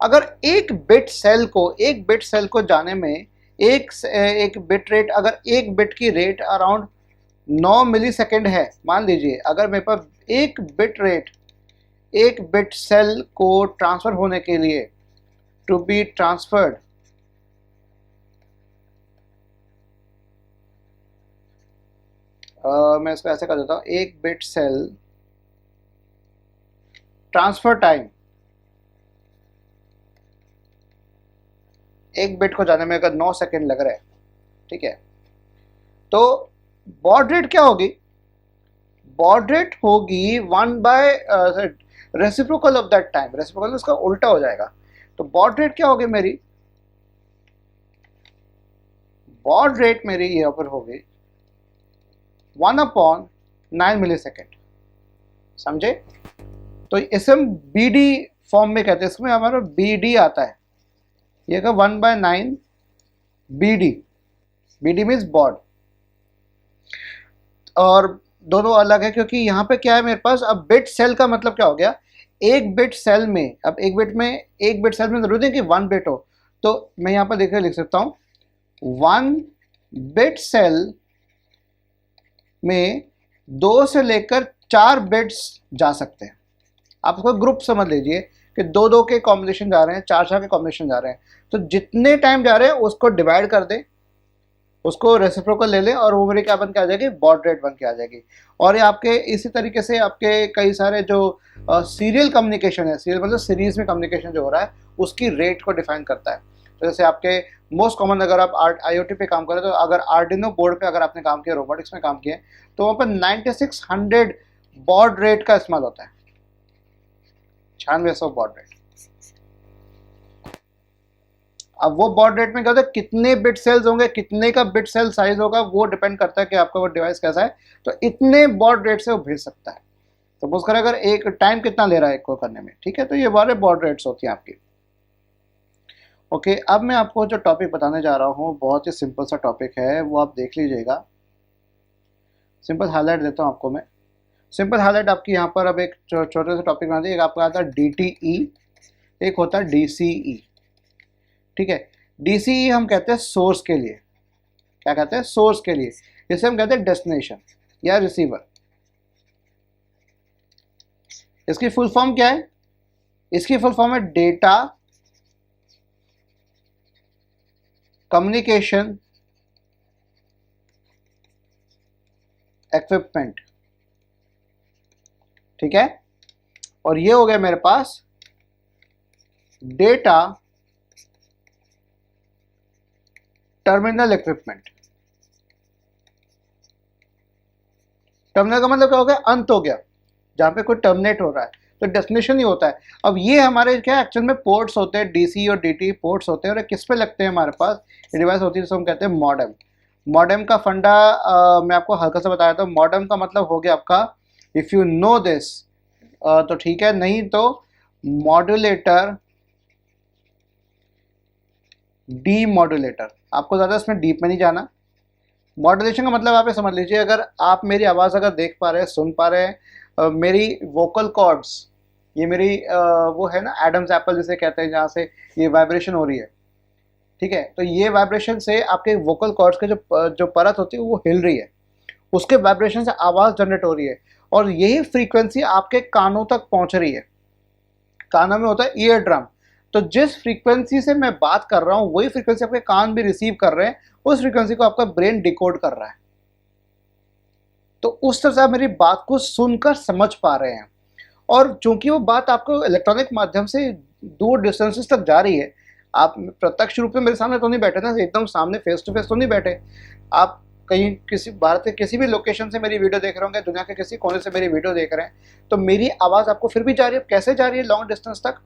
अगर एक बिट सेल को जाने में एक बिट रेट, अगर एक बिट की रेट अराउंड 9 मिली सेकेंड है, मान लीजिए अगर मेरे पास एक बिट रेट, एक बिट सेल को ट्रांसफर होने के लिए, टू बी ट्रांसफर्ड, मैं इसको ऐसे कर देता हूं, एक बिट सेल ट्रांसफर टाइम, एक बिट को जाने में अगर 9 सेकेंड लग रहा है, ठीक है, तो बॉड रेट क्या होगी, बॉड रेट होगी 1 by reciprocal of that time, reciprocal उसका उल्टा हो जाएगा। तो बॉड रेट क्या होगी मेरी, बॉड रेट मेरी यहाँ पर होगी 1/9 मिली सेकेंड, समझे। तो इसे हम बी डी फॉर्म में कहते हैं, इसमें हमारा बी डी आता है, ये का 1/9 B D, B D means baud, और दोनों अलग है क्योंकि यहाँ पे क्या है मेरे पास, अब बिट सेल का मतलब क्या हो गया, एक बिट सेल में, अब एक बिट सेल में जरूरत है कि 1 बिट हो, तो मैं यहाँ पर देखकर लिख सकता हूँ 1 बिट सेल में 2 से लेकर 4 बिट्स जा सकते हैं। आप उसको ग्रुप समझ लीजिए कि 2 के कॉम्बिनेशन जा रहे हैं, 4 के कॉम्बिनेशन जा रहे हैं, तो जितने टाइम जा रहे हैं उसको डिवाइड कर दें, उसको रेसिप्रोकल ले लें, और वो मेरी क्या बन के आ जाएगी, बॉड रेट बन के आ जाएगी। और ये आपके इसी तरीके से आपके कई सारे जो सीरियल कम्युनिकेशन है, सीरियल मतलब सीरीज में कम्युनिकेशन जो हो रहा है, उसकी रेट को डिफाइन करता है। तो जैसे आपके मोस्ट कॉमन, अगर आप IoT पे काम करें, तो अगर आर्डिनो बोर्ड पे अगर आपने काम किया, रोबोटिक्स में काम किया, तो वहाँ पर 9600 बॉड रेट का इस्तेमाल होता है, 9600 बॉड रेट। अब वो बॉड रेट में क्या होता है, कितने बिट सेल्स होंगे, कितने का बिट सेल साइज होगा, वो डिपेंड करता है कि आपका वो डिवाइस कैसा है, तो इतने बॉड रेट से वो भेज सकता है। तो सपोज करें अगर एक टाइम कितना ले रहा है एक को करने में, ठीक है, तो ये बारे बॉड रेट्स होती हैं आपकी। ओके, अब मैं आपको जो टॉपिक बताने जा रहा हूँ बहुत ही सिंपल सा टॉपिक है, वो आप देख लीजिएगा। सिंपल हाईलाइट देता हूँ आपको मैं, सिंपल हाईलाइट आपकी यहाँ पर। अब एक छोटे से टॉपिक बना दिए, एक आपका आता है DTE, एक होता है DCE, ठीक है। DCE हम कहते हैं सोर्स के लिए, क्या कहते हैं, सोर्स के लिए, इसे हम कहते हैं डेस्टिनेशन या रिसीवर। इसकी फुल फॉर्म क्या है, इसकी फुल फॉर्म है डेटा कम्युनिकेशन इक्विपमेंट, ठीक है। और ये हो गया मेरे पास डेटा टर्मिनल इक्विपमेंट। टर्मिनल का मतलब क्या हो गया, अंत हो गया, जहां पे कोई टर्मिनेट हो रहा है, तो डेस्टिनेशन ही होता है। अब ये हमारे क्या एक्चुअल में पोर्ट्स होते हैं, डीसी और डीटी पोर्ट्स होते हैं, और किस पे लगते हैं हमारे पास, ये डिवाइस होती है जिसको हम कहते हैं मॉडेम। मॉडेम का फंडा मैं आपको हल्का सा बताया था। मॉडेम का मतलब हो गया आपका, इफ़ यू नो दिस तो ठीक है, नहीं तो मॉड्यूलेटर, डी मॉड्यूलेटर। आपको ज़्यादा इसमें डीप में नहीं जाना। मॉड्यूलेशन का मतलब आप ये समझ लीजिए, अगर आप मेरी आवाज़ अगर देख पा रहे हैं, सुन पा रहे हैं, मेरी वोकल कॉर्ड्स, ये मेरी वो है ना एडम्स एप्पल जिसे कहते हैं, जहाँ से ये वाइब्रेशन हो रही है, ठीक है, तो ये वाइब्रेशन से आपके वोकल कॉर्ड्स के जो परत होती है वो हिल रही है, उसके वाइब्रेशन से आवाज़ जनरेट हो रही है, और यही फ्रीक्वेंसी आपके कानों तक पहुँच रही है। कानों में होता है ईयर ड्रम, तो जिस फ्रीक्वेंसी से मैं बात कर रहा हूँ वही फ्रीक्वेंसी आपके कान भी रिसीव कर रहे हैं, उस फ्रीक्वेंसी को आपका ब्रेन डिकोड कर रहा है। तो तो उस तरह से आप मेरी बात को सुनकर समझ पा रहे हैं। और चूंकि वो बात आपको इलेक्ट्रॉनिक माध्यम से दूर डिस्टेंसेस तक जा रही है, आप प्रत्यक्ष रूप में मेरे सामने तो नहीं बैठे ना, एकदम सामने फेस टू फेस तो नहीं बैठे। आप कहीं किसी भारत के किसी भी लोकेशन से मेरी वीडियो देख रहे होंगे, दुनिया के किसी कोने से मेरी वीडियो देख रहे हैं, तो मेरी आवाज़ आपको फिर भी जा रही है। कैसे जा रही है? लॉन्ग डिस्टेंस तक।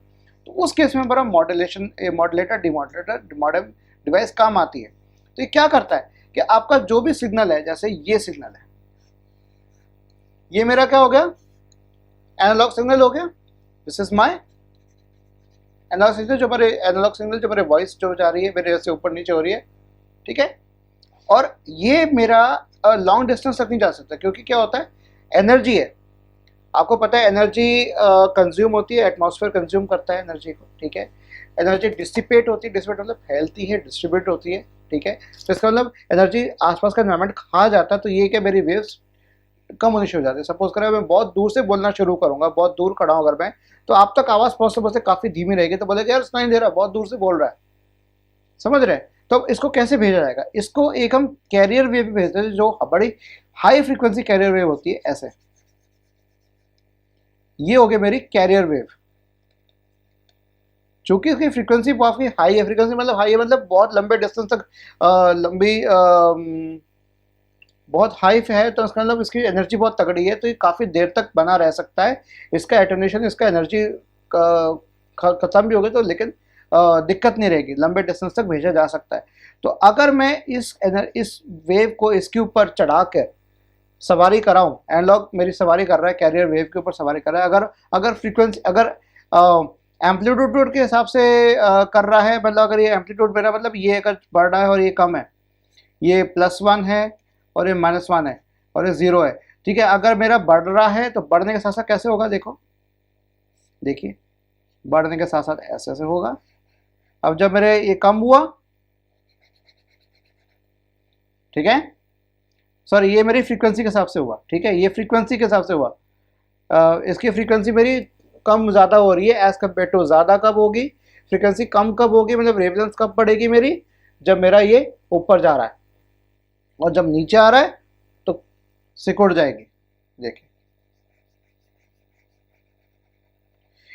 तो उस केस में हमारा modulation, modulator, demodulator, modem device काम आती है। तो ये क्या करता है कि आपका जो भी सिग्नल है, जैसे ये सिग्नल है, ये मेरा क्या हो गया? एनालॉग सिग्नल हो गया। This is my analogue signal, जो मेरे वॉइस जो जा रही है, मेरे से ऊपर नीचे हो रही है, ठीक है। और ये मेरा लॉन्ग डिस्टेंस तक नहीं जा सकता, क्योंकि क्या होता है, एनर्जी है। आपको पता है एनर्जी कंज्यूम होती है, एटमॉस्फेयर कंज्यूम करता है एनर्जी को, ठीक है। एनर्जी डिसिपेट होती है, डिसिपेट मतलब फैलती है, डिस्ट्रीब्यूट होती है, ठीक है। तो इसका मतलब एनर्जी आसपास का एनवायरमेंट खा जाता है। तो ये क्या, मेरी वेव्स कम होनी शुरू हो जाती है। सपोज करें मैं बहुत दूर से बोलना शुरू करूंगा, बहुत दूर खड़ा हूं अगर मैं, तो आप तक आवाज़ पहुँचते पहुँचते काफ़ी धीमी रहेगी, तो बोलेगा यार सुनाई दे रहा है, बहुत दूर से बोल रहा है, समझ रहे हैं। तो अब इसको कैसे भेजा जाएगा? इसको एक हम कैरियर वेव भेजते हैं, जो बड़ी हाई फ्रीक्वेंसी कैरियर वेव होती है, ऐसे। ये हो गई मेरी कैरियर वेव। चूंकि इसकी फ्रीक्वेंसी काफी हाई है, फ्रीक्वेंसी मतलब हाई है मतलब बहुत लंबे डिस्टेंस तक बहुत हाई है, तो इसका मतलब इसकी एनर्जी बहुत तगड़ी है, तो ये काफ़ी देर तक बना रह सकता है। इसका एटोनेशन, इसका एनर्जी खत्म भी हो गई तो, लेकिन दिक्कत नहीं रहेगी, लंबे डिस्टेंस तक भेजा जा सकता है। तो अगर मैं इस वेव को इसके ऊपर चढ़ा कर सवारी कराऊं, एनालॉग मेरी सवारी कर रहा है, कैरियर वेव के ऊपर सवारी कर रहा है, अगर फ्रीक्वेंसी, अगर एम्पलीट्यूड के हिसाब से कर रहा है, मतलब अगर ये एम्पलीट्यूड मेरा मतलब ये अगर बढ़ रहा है और ये कम है, ये +1 है और ये -1 है और ये 0 है, ठीक है। अगर मेरा बढ़ रहा है तो बढ़ने के साथ साथ कैसे होगा, देखो, देखिए, बढ़ने के साथ साथ ऐसे ऐसे होगा। अब जब मेरे ये कम हुआ, ठीक है, सॉरी, ये मेरी फ्रीक्वेंसी के हिसाब से हुआ, ठीक है, ये फ्रीक्वेंसी के हिसाब से हुआ। इसकी फ्रीक्वेंसी मेरी कम ज़्यादा हो रही है एज़ कम्पेयर टू, ज़्यादा कब होगी, फ्रीक्वेंसी कम कब होगी, मतलब वेवलेंथ कब बढ़ेगी मेरी, जब मेरा ये ऊपर जा रहा है, और जब नीचे आ रहा है तो सिकुड़ जाएगी। देखिए,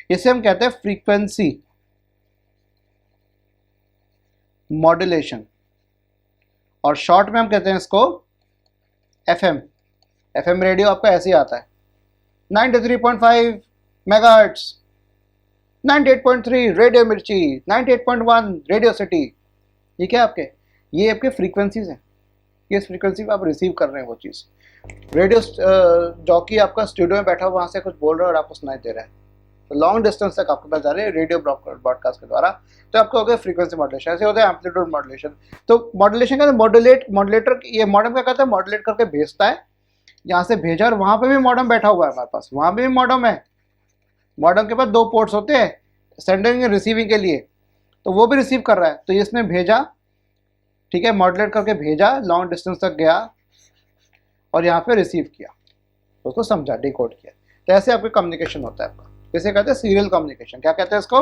इसे हम कहते हैं फ्रीक्वेंसी मॉड्यूलेशन, और शॉर्ट में हम कहते हैं इसको एफएम। एफएम रेडियो आपका ऐसे ही आता है, 93.5 मेगाहर्ट्ज, 98.3 रेडियो मिर्ची, 98.1 रेडियो सिटी। ये क्या आपके, ये आपके फ्रीक्वेंसीज हैं, ये इस फ्रीक्वेंसी पे आप रिसीव कर रहे हैं वो चीज़। रेडियो जॉकी आपका स्टूडियो में बैठा वहाँ से कुछ बोल रहा है और आपको सुनाई दे रहा है, तो लॉन्ग डिस्टेंस तक आपके पास जा रहे हैं रेडियो ब्रॉडकास्ट के द्वारा, तो आपको हो गया फ्रीक्वेंसी मॉड्यूलेशन। ऐसे होता है एम्पलीट्यूड मॉड्यूलेशन। तो मॉड्यूलेशन का मॉड्यूलेटर, ये मॉडम क्या करता है, मॉड्यूलेट करके भेजता है, यहाँ से भेजा, और वहाँ पे भी मॉडम बैठा हुआ है हमारे पास, वहाँ पे भी मॉडम है। मॉडम के पास 2 पोर्ट्स होते हैं, सेंडिंग और रिसीविंग के लिए, तो वो भी रिसीव कर रहा है। तो इसने भेजा, ठीक है, मॉड्यूलेट करके भेजा, लॉन्ग डिस्टेंस तक गया और यहाँ पे रिसीव किया, उसको समझा, डिकोड किया। तो ऐसे आपका कम्युनिकेशन होता है आपका, इसे कहते हैं सीरियल कम्युनिकेशन। क्या कहते हैं इसको?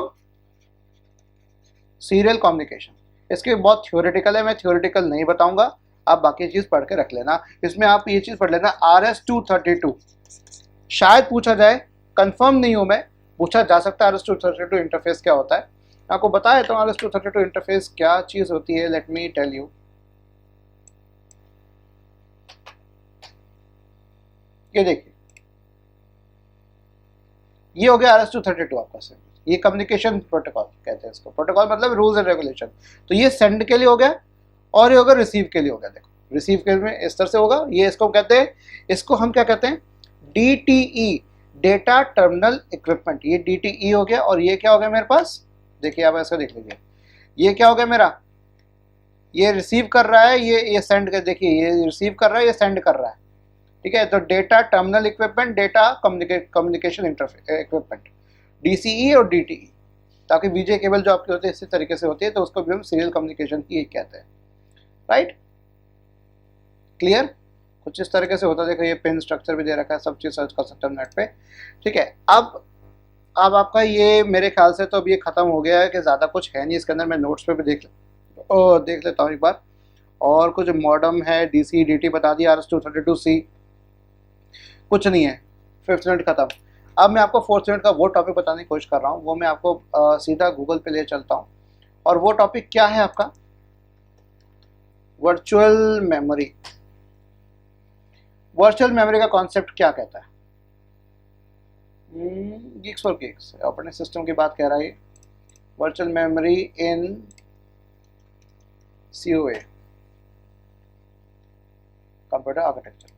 Serial communication. इसके बहुत थ्योरेटिकल है, मैं थ्योरेटिकल नहीं बताऊंगा, आप बाकी चीज़ पढ़ के रख लेना। इसमें आप ये चीज़ पढ़ लेना, RS-232 शायद पूछा जाए, कंफर्म नहीं हूँ मैं, पूछा जा सकता है RS-232 इंटरफेस क्या होता है। आपको बताया तो RS-232 इंटरफेस क्या चीज़ होती है, लेट मी टेल यू। ये देखिए, ये हो गया RS-232 आपका से, ये कम्युनिकेशन प्रोटोकॉल कहते हैं इसको। प्रोटोकॉल मतलब रूल्स एंड रेगुलेशन। तो ये सेंड के लिए हो गया और ये होगा रिसीव के लिए हो गया। देखो, रिसीव के में इस तरह से होगा, ये इसको कहते हैं, इसको हम क्या कहते हैं, DTE, डेटा टर्मिनल इक्विपमेंट। ये DTE हो गया, और ये क्या हो गया मेरे पास, देखिए आप ऐसा देख लीजिए, ये क्या हो गया मेरा, ये रिसीव कर रहा है, ये सेंड कर, देखिए ये रिसीव कर रहा है, ये सेंड कर रहा है, ठीक है। तो data terminal equipment, data communication equipment, DCE और DTE। ताकि VJ केबल जो आपकी होती है इसी तरीके से होती है, तो उसको भी हम सीरियल कम्युनिकेशन की कहते हैं, राइट, क्लियर। कुछ इस तरीके से होता है। देखो, ये पिन स्ट्रक्चर भी दे रखा है, सब चीज़ सर्च कर सकते हैं नेट पे, ठीक है। अब आपका ये मेरे ख्याल से तो अब ये ख़त्म हो गया है, कि ज़्यादा कुछ है नहीं इसके अंदर। मैं नोट्स पे भी देख लेता हूँ एक बार। और कुछ मॉडम है, DC DT बता दिया, RS-232C, कुछ नहीं है, 5th यूनिट खत्म। अब मैं आपको 4th यूनिट का वो टॉपिक बताने की कोशिश कर रहा हूँ, वो मैं आपको सीधा गूगल पे ले चलता हूँ। और वो टॉपिक क्या है आपका? Virtual memory. वर्चुअल मेमोरी का कॉन्सेप्ट क्या कहता है? Geeks for Geeks operating system की बात कह रहा है। Virtual memory in COA, computer architecture.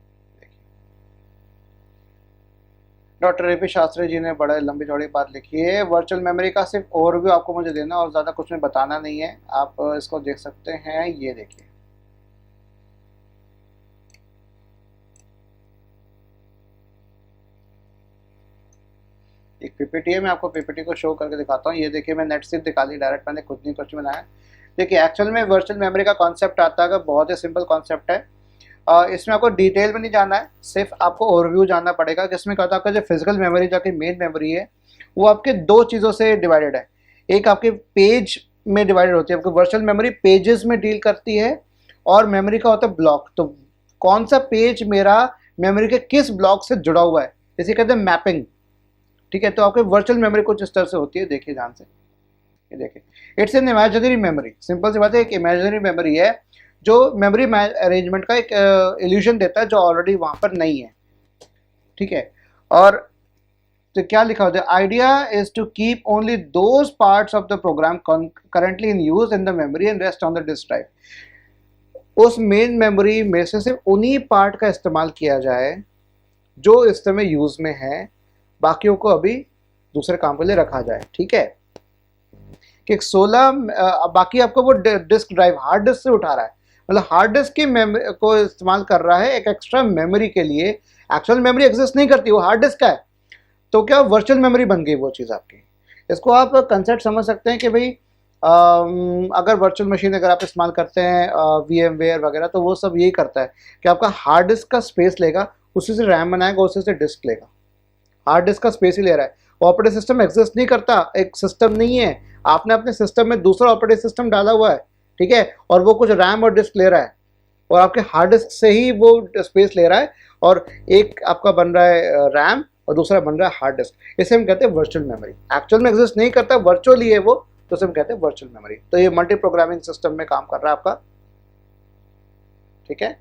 Doctor A P Shastri ji ने बड़े लंबी चौड़ी बात लिखी है। वर्चुअल मेमोरी का सिर्फ ओवरव्यू आपको मुझे देना और ज़्यादा कुछ में बताना नहीं है। आप इसको देख सकते हैं, ये देखिए। एक पीपीटी है, मैं आपको पीपीटी को शो करके दिखाता हूँ। ये देखिए, मैं नेट से दिखा दी डायरेक्ट, मैंने खुद नहीं कुछ बनाया। देखिए, एक्चुअल में वर्चुअल मेमोरी का कॉन्सेप्ट आता है, बहुत ही सिंपल कॉन्सेप्ट है। इसमें आपको डिटेल में नहीं जाना है, सिर्फ आपको ओवरव्यू जानना पड़ेगा। जिसमें क्या होता है, आपका जो फिजिकल मेमोरी जो आपकी मेन मेमोरी है वो आपके दो चीज़ों से डिवाइडेड है। एक आपके पेज में डिवाइडेड होती है, आपकी वर्चुअल मेमोरी पेजेस में डील करती है, और मेमोरी का होता है ब्लॉक। तो कौन सा पेज मेरा मेमोरी के किस ब्लॉक से जुड़ा हुआ है, इसे कहते हैं मैपिंग। ठीक है, तो आपकी वर्चुअल मेमोरी कुछ इस तरह से होती है, देखिए ध्यान से। ये देखिए, it's an imaginary memory. Simple सी बात है, एक इमेजिनरी मेमोरी है जो मेमोरी अरेंजमेंट का एक इल्यूजन देता है जो ऑलरेडी वहां पर नहीं है। ठीक है, और तो क्या लिखा होता है? Idea is to keep only those parts of the program currently in use in the memory and rest on the disk drive. उस मेन मेमोरी में से सिर्फ उन्हीं पार्ट का इस्तेमाल किया जाए जो इस समय यूज में है, बाकियों को अभी दूसरे काम के लिए रखा जाए। ठीक है, कि 16 बाकी आपको वो डिस्क ड्राइव हार्ड डिस्क से उठा रहा है, मतलब हार्ड डिस्क की को इस्तेमाल कर रहा है एक एक्स्ट्रा मेमोरी के लिए। एक्चुअल मेमोरी एग्जिस्ट नहीं करती, वो हार्ड डिस्क का है। तो क्या वर्चुअल मेमोरी बन गई वो चीज़ आपकी। इसको आप कंसेप्ट समझ सकते हैं कि भाई अगर वर्चुअल मशीन अगर आप इस्तेमाल करते हैं VMware वगैरह, तो वो सब यही करता है कि आपका हार्ड डिस्क का स्पेस लेगा, उसी से रैम बनाएगा, उसी से डिस्क लेगा। हार्ड डिस्क का स्पेस ही ले रहा है। ऑपरेटिंग सिस्टम एग्जिस्ट नहीं करता, एक सिस्टम नहीं है, आपने अपने सिस्टम में दूसरा ऑपरेटिंग सिस्टम डाला हुआ है। ठीक है, और वो कुछ रैम और डिस्क ले रहा है, और आपके हार्ड डिस्क से ही वो स्पेस ले रहा है, और एक आपका बन रहा है रैम और दूसरा बन रहा है हार्ड डिस्क। इसे हम कहते हैं वर्चुअल मेमोरी। एक्चुअल में एग्जिस्ट नहीं करता, वर्चुअल ही है वो, तो इसे हम कहते हैं वर्चुअल मेमोरी। तो ये मल्टी प्रोग्रामिंग सिस्टम में काम कर रहा है आपका। ठीक है,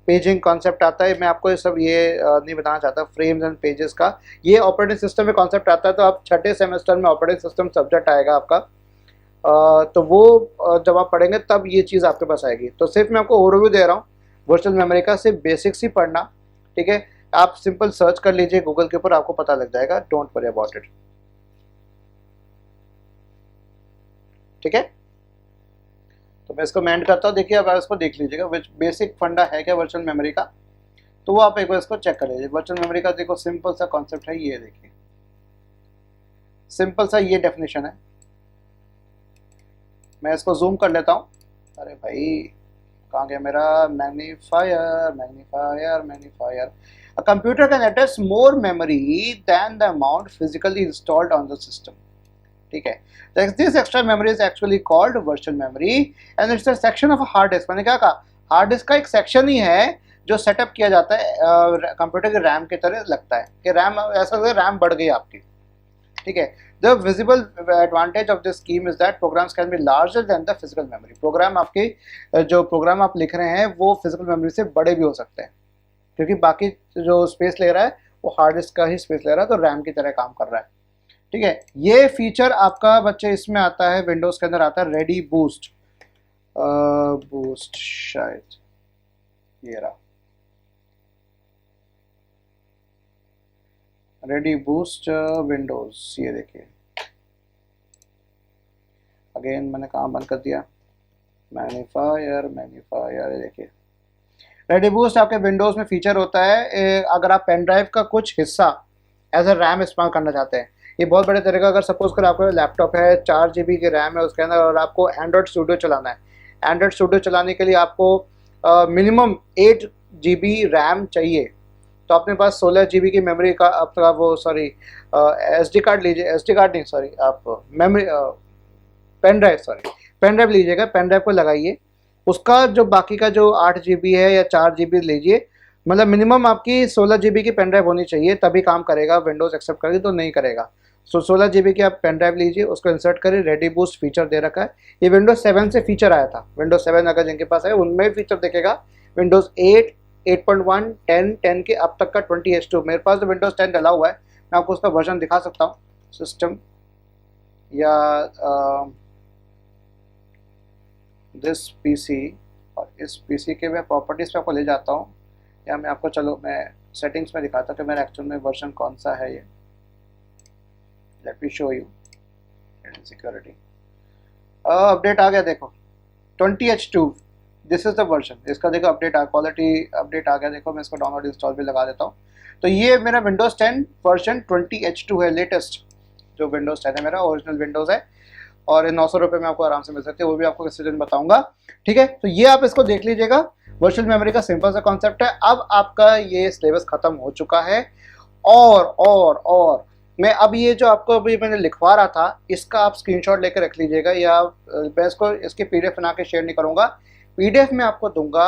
पेजिंग कॉन्सेप्ट आता है, मैं आपको ये सब नहीं बताना चाहता फ्रेम्स एंड पेजेस का। ये ऑपरेटिंग सिस्टम में कॉन्सेप्ट आता है, तो आप छठे सेमेस्टर में ऑपरेटिंग सिस्टम सब्जेक्ट आएगा आपका, तो वो जब आप पढ़ेंगे तब ये चीज़ आपके पास आएगी। तो सिर्फ मैं आपको ओवरव्यू दे रहा हूँ वर्चुअल मेमोरी का, सिर्फ बेसिक्स ही पढ़ना। ठीक है, आप सिंपल सर्च कर लीजिए गूगल के ऊपर, आपको पता लग जाएगा, डोंट वरी अबाउट इट। ठीक है, तो मैं इसको मेंट करता हूँ। देखिए, अब आप इसको देख लीजिएगा बेसिक फंडा है क्या वर्चुअल मेमोरी का, तो वो आप एक बार इसको चेक कर लीजिए। वर्चुअल मेमोरी का देखो सिंपल सा कॉन्सेप्ट है, ये देखिए सिंपल सा ये डेफिनेशन है। मैं इसको जूम कर लेता हूँ। अरे भाई कहाँ गया मेरा magnifier, magnifier, magnifier. A computer can address more memory than the amount physically installed on the system. ठीक है, this extra memory is actually called virtual memory and it's a section of a hard disk। मैंने क्या कहा, hard disk का एक section ही है जो setup किया जाता है कंप्यूटर के रैम की तरह लगता है कि रैम ऐसा रैम बढ़ गई आपकी। ठीक है, the visible advantage of this scheme is that programs can be larger than the physical memory. Program आपके जो प्रोग्राम आप लिख रहे हैं वो फिजिकल मेमोरी से बड़े भी हो सकते हैं, क्योंकि बाकी जो स्पेस ले रहा है वो हार्ड डिस्क का ही स्पेस ले रहा है, तो रैम की तरह काम कर रहा है। ठीक है, ये फीचर आपका बच्चे इसमें आता है, विंडोज के अंदर आता है रेडी बूस्ट, बूस्ट शायद ये रहा, रेडी बूस्ट विंडोज। ये देखिए, अगेन मैंने काम बंद कर दिया, मैग्नीफायर, मैग्नीफायर। देखिए, रेडी बूस्ट आपके विंडोज में फीचर होता है अगर आप पेन ड्राइव का कुछ हिस्सा एज अ रैम इस्तेमाल करना चाहते हैं। ये बहुत बड़े तरीका, अगर सपोज कर आपका लैपटॉप है 4 GB की रैम है उसके अंदर, और आपको एंड्रॉयड स्टूडियो चलाना है। एंड्रॉयड स्टूडियो चलाने के लिए आपको मिनिमम 8 GB रैम चाहिए, तो अपने पास 16 GB की मेमोरी का आपका वो SD कार्ड लीजिए, SD कार्ड नहीं सॉरी, आप मेमोरी पेन ड्राइव लीजिएगा, पेन ड्राइव को लगाइए, उसका जो बाकी का जो 8 GB है या 4 GB लीजिए, मतलब मिनिमम आपकी 16 GB की पेन ड्राइव होनी चाहिए, तभी काम करेगा, विंडोज़ एक्सेप्ट करेगी तो नहीं करेगा। सो 16 GB की आप पेन ड्राइव लीजिए, उसको इंसर्ट करिए, रेडी बूस्ट फीचर दे रखा है। ये विंडोज 7 से फीचर आया था, विंडोज 7 अगर जिनके पास है उनमें भी फीचर देखेगा। विंडोज 8, 8.1, 10, 10 के अब तक का 20H2, मेरे पास तो विंडोज 10 डला हुआ है, मैं आपको उसका वर्जन दिखा सकता हूँ। सिस्टम या दिस पीसी, और इस पीसी के मैं प्रॉपर्टीज़ पे आपको ले जाता हूँ, या मैं आपको, चलो मैं सेटिंग्स में दिखाता हूँ कि मेरा एक्चुअल में वर्जन कौन सा है। ये let me show you security. Update आ गया, देखो 20H2, this is the version, इसका देखो अपडेट क्वालिटी अपडेट आ गया। देखो मैं इसको डाउनलोड इंस्टॉल भी लगा देता हूँ। तो ये मेरा विंडोज़ 10 वर्जन 20H2 है, लेटेस्ट जो विंडोज़ 10 है मेरा, ओरिजिनल विंडोज़ है, और 900 रुपये में आपको आराम से मिल सकते हैं, वो भी आपको किसी दिन बताऊंगा। ठीक है, तो ये आप इसको देख लीजिएगा। वर्चुअल मेमोरी का सिंपल सा कॉन्सेप्ट है। अब आपका ये सिलेबस खत्म हो चुका है, और मैं अब ये जो आपको अभी मैंने लिखवा रहा था, इसका आप स्क्रीनशॉट लेकर रख लीजिएगा, या मैं इसको इसकी पीडीएफ बना के शेयर नहीं करूँगा। पीडीएफ में आपको दूंगा,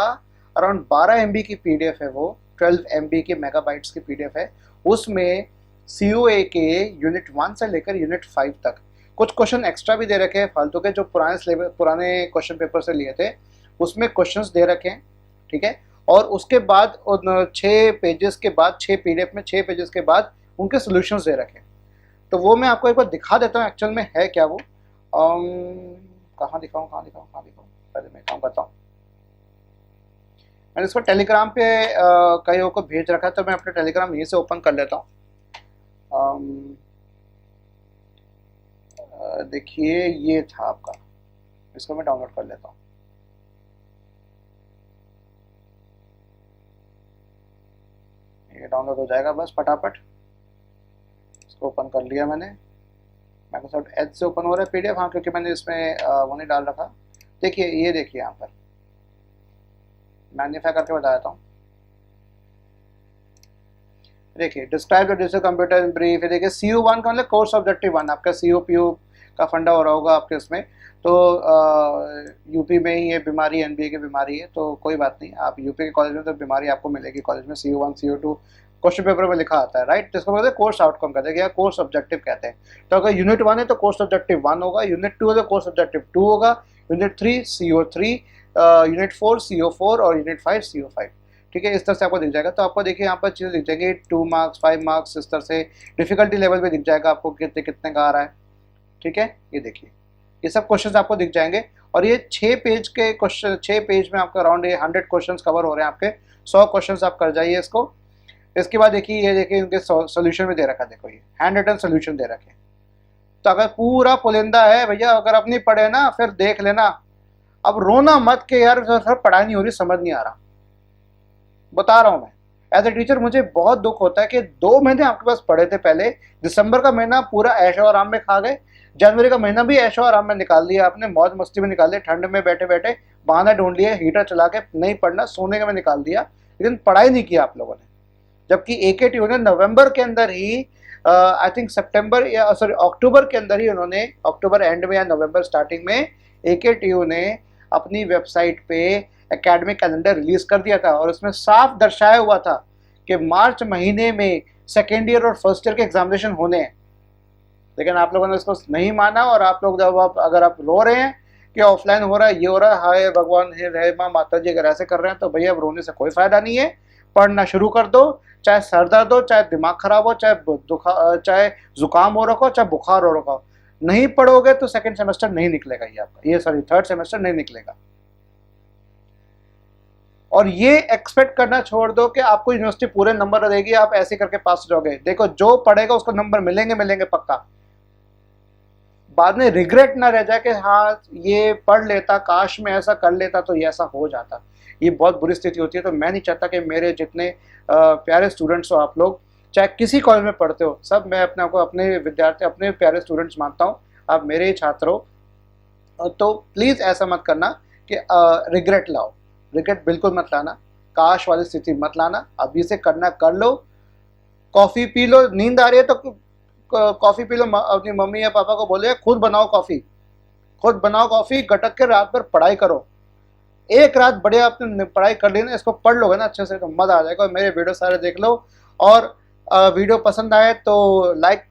अराउंड 12 MB की पीडीएफ है वो, 12 MB की मेगाबाइट्स की पीडीएफ है। उसमें COA के यूनिट 1 से लेकर यूनिट 5 तक कुछ क्वेश्चन एक्स्ट्रा भी दे रखे हैं फालतू के, जो पुराने क्वेश्चन पेपर से लिए थे, उसमें क्वेश्चंस दे रखे हैं। ठीक है, और उसके बाद 6 पेजेस के बाद, 6 पीडीएफ में 6 पेजेस के बाद उनके सोल्यूशंस दे रखे हैं। तो वो मैं आपको एक बार दिखा देता हूँ एक्चुअल में है क्या वो। कहाँ दिखाऊँ, पहले मैं काम करता हूँ। मैंने इसको टेलीग्राम पे कईयों को भेज रखा है, तो मैं अपने टेलीग्राम यहीं से ओपन कर लेता हूँ। देखिए ये था आपका, इसको मैं डाउनलोड कर लेता हूँ। ये डाउनलोड हो जाएगा बस फटाफट। इसको ओपन कर लिया मैंने, माइक्रोसॉफ्ट एज से ओपन हो रहा है पीडीएफ, हाँ, क्योंकि मैंने इसमें वो नहीं डाल रखा। देखिए ये देखिए यहाँ पर मैग्नीफाई करके बता देता हूँ। देखिए describe the digital computer in brief. देखिए CU1 का मतलब कोर्स ऑब्जेक्टिव 1, आपका COPU का फंडा हो रहा होगा आपके इसमें। तो यूपी में ही ये बीमारी एनबीए की बीमारी है, तो कोई बात नहीं, आप यूपी के कॉलेज में तो बीमारी आपको मिलेगी कॉलेज में। CU1 CU2 क्वेश्चन पेपर में लिखा आता है, राइट, जिसको बोलते हैं कोर्स आउटकम कहते हैं या कोर्स ऑब्जेक्टिव कहते हैं। तो अगर यूनिट 1 है तो कोर्स ऑब्जेक्टिव 1 होगा, यूनिट 2 है तो कोर्स ऑब्जेक्टिव 2 होगा, यूनिट 3 CO3, यूनिट 4 CO4 और यूनिट 5 CO5। ठीक है, इस तरह से आपको दिख जाएगा। तो आपको देखिए यहाँ पर चीज़ें दिख जाएंगी, 2 मार्क्स 5 मार्क्स, इस तरह से डिफिकल्टी लेवल भी दिख जाएगा आपको कितने कितने का आ रहा है। ठीक है, ये देखिए ये सब क्वेश्चंस आपको दिख जाएंगे, और ये 6 पेज के क्वेश्चन, 6 पेज में आपका अराउंड ये 100 क्वेश्चंस कवर हो रहे हैं आपके। 100 क्वेश्चंस आप कर जाइए इसको। इसके बाद देखिए ये देखिए इनके सोल्यूशन भी दे रखा है, देखो ये हैंड रिटन सोल्यूशन दे रखे हैं। तो अगर पूरा पुलिंदा है भैया, अगर अपनी पढ़े ना फिर देख लेना। अब रोना मत के यार सर पढ़ाई नहीं हो रही, समझ नहीं आ रहा, बता रहा हूँ मैं। एज ए टीचर मुझे बहुत दुख होता है कि 2 महीने आपके पास पढ़े थे पहले, दिसंबर का महीना पूरा ऐशो आराम में खा गए, जनवरी का महीना भी ऐशो आराम में निकाल दिया आपने, मौज मस्ती में निकाल दिया, ठंड में बैठे बैठे बहाना ढूंढ लिया, हीटर चला के नहीं पढ़ना, सोने का में निकाल दिया, लेकिन पढ़ाई नहीं किया आप लोगों ने। जबकि AKTU ने नवंबर के अंदर ही, आई थिंक सितंबर या सॉरी अक्टूबर के अंदर ही, उन्होंने अक्टूबर एंड में या नवंबर स्टार्टिंग में AKTU ने अपनी वेबसाइट पे एकेडमिक कैलेंडर रिलीज कर दिया था, और उसमें साफ दर्शाया हुआ था कि मार्च महीने में सेकेंड ईयर और फर्स्ट ईयर के एग्जामिनेशन होने हैं। लेकिन आप लोगों ने इसको नहीं माना, और आप लोग जब अगर आप रो रहे हैं कि ऑफलाइन हो रहा है, ये हो रहा है, हाय भगवान हे माँ माता जी, अगर ऐसे कर रहे हैं तो भैया अब रोने से कोई फायदा नहीं है। पढ़ना शुरू कर दो, चाहे सर दर्द हो, चाहे दिमाग खराब हो, चाहे जुकाम हो रखा हो, चाहे बुखार हो रखा हो, नहीं पढ़ोगे तो सेकंड सेमेस्टर नहीं निकलेगा ये आपका, ये सॉरी थर्ड सेमेस्टर नहीं निकलेगा। और ये एक्सपेक्ट करना छोड़ दो कि आपको यूनिवर्सिटी पूरे नंबर देगी, आप ऐसे करके पास हो जाओगे। देखो जो पढ़ेगा उसको नंबर मिलेंगे पक्का। बाद में रिग्रेट ना रह जाए कि हाँ ये पढ़ लेता, काश में ऐसा कर लेता तो ये ऐसा हो जाता। ये बहुत बुरी स्थिति होती है। तो मैं नहीं चाहता कि मेरे जितने प्यारे स्टूडेंट्स हो आप लोग, चाहे किसी कॉलेज में पढ़ते हो, सब मैं अपने आपको अपने विद्यार्थी, अपने प्यारे स्टूडेंट्स मानता हूँ, आप मेरे ही छात्र हो। तो प्लीज़ ऐसा मत करना कि रिग्रेट लाओ, रिग्रेट बिल्कुल मत लाना, काश वाली स्थिति मत लाना। अभी से करना कर लो, कॉफ़ी पी लो, नींद आ रही है तो कॉफ़ी पी लो, अपनी मम्मी या पापा को बोले खुद बनाओ कॉफ़ी, खुद बनाओ कॉफ़ी, गटक के रात भर पढ़ाई करो। एक रात बढ़िया आपने पढ़ाई कर ली ना, इसको पढ़ लोगे ना अच्छे से तो मज़ा आ जाएगा। मेरे वीडियो सारे देख लो, और वीडियो पसंद आए तो लाइक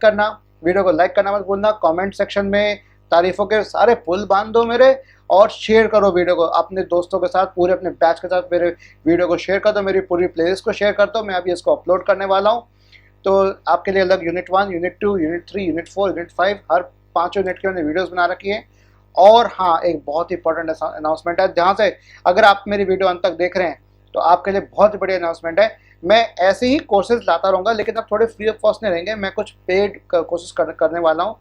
करना, वीडियो को लाइक करना मत भूलना। कमेंट सेक्शन में तारीफ़ों के सारे पुल बांध दो मेरे, और शेयर करो वीडियो को अपने दोस्तों के साथ, पूरे अपने बैच के साथ मेरे वीडियो को शेयर कर दो, मेरी पूरी प्लेलिस्ट को शेयर कर दो। मैं अभी इसको अपलोड करने वाला हूँ, तो आपके लिए अलग unit 1, unit 2, unit 3, unit 4, unit 5, हर 5 यूनिट की मैंने वीडियोस बना रखी है। और हाँ, एक बहुत ही इंपॉर्टेंट अनाउंसमेंट है, जहाँ से अगर आप मेरी वीडियो अंत तक देख रहे हैं तो आपके लिए बहुत ही बड़ी अनाउंसमेंट है। मैं ऐसे ही कोर्सेज लाता रहूँगा, लेकिन अब थोड़े फ्री ऑफ कॉस्ट नहीं रहेंगे। मैं कुछ पेड कोर्सेज करने वाला हूँ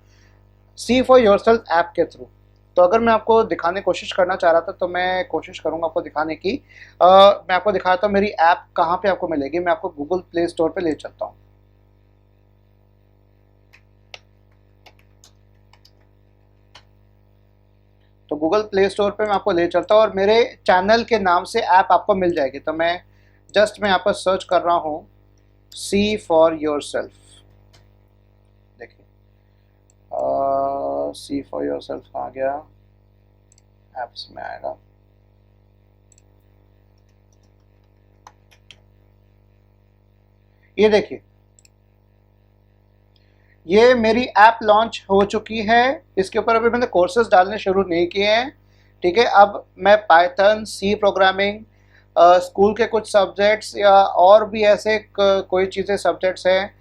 सी फॉर योरसेल्फ ऐप के थ्रू। तो अगर मैं आपको दिखाने की कोशिश करना चाह रहा था, तो मैं कोशिश करूँगा आपको दिखाने की। मैं आपको दिखाता हूँ मेरी ऐप कहाँ पे आपको मिलेगी। मैं आपको गूगल प्ले स्टोर पे ले चलता हूँ। तो गूगल प्ले स्टोर पे मैं आपको ले चलता हूँ, और मेरे चैनल के नाम से ऐप आपको मिल जाएगी। तो मैं यहाँ पर सर्च कर रहा हूँ सी फॉर योर सेल्फ। देखिए सी फॉर योर सेल्फ आ गया, ऐप्स में आएगा। ये देखिए, ये मेरी ऐप लॉन्च हो चुकी है। इसके ऊपर अभी मैंने कोर्सेज डालने शुरू नहीं किए हैं, ठीक है। अब मैं पाइथन, सी प्रोग्रामिंग, स्कूल के कुछ सब्जेक्ट्स या और भी ऐसे कोई चीज़ें सब्जेक्ट्स हैं,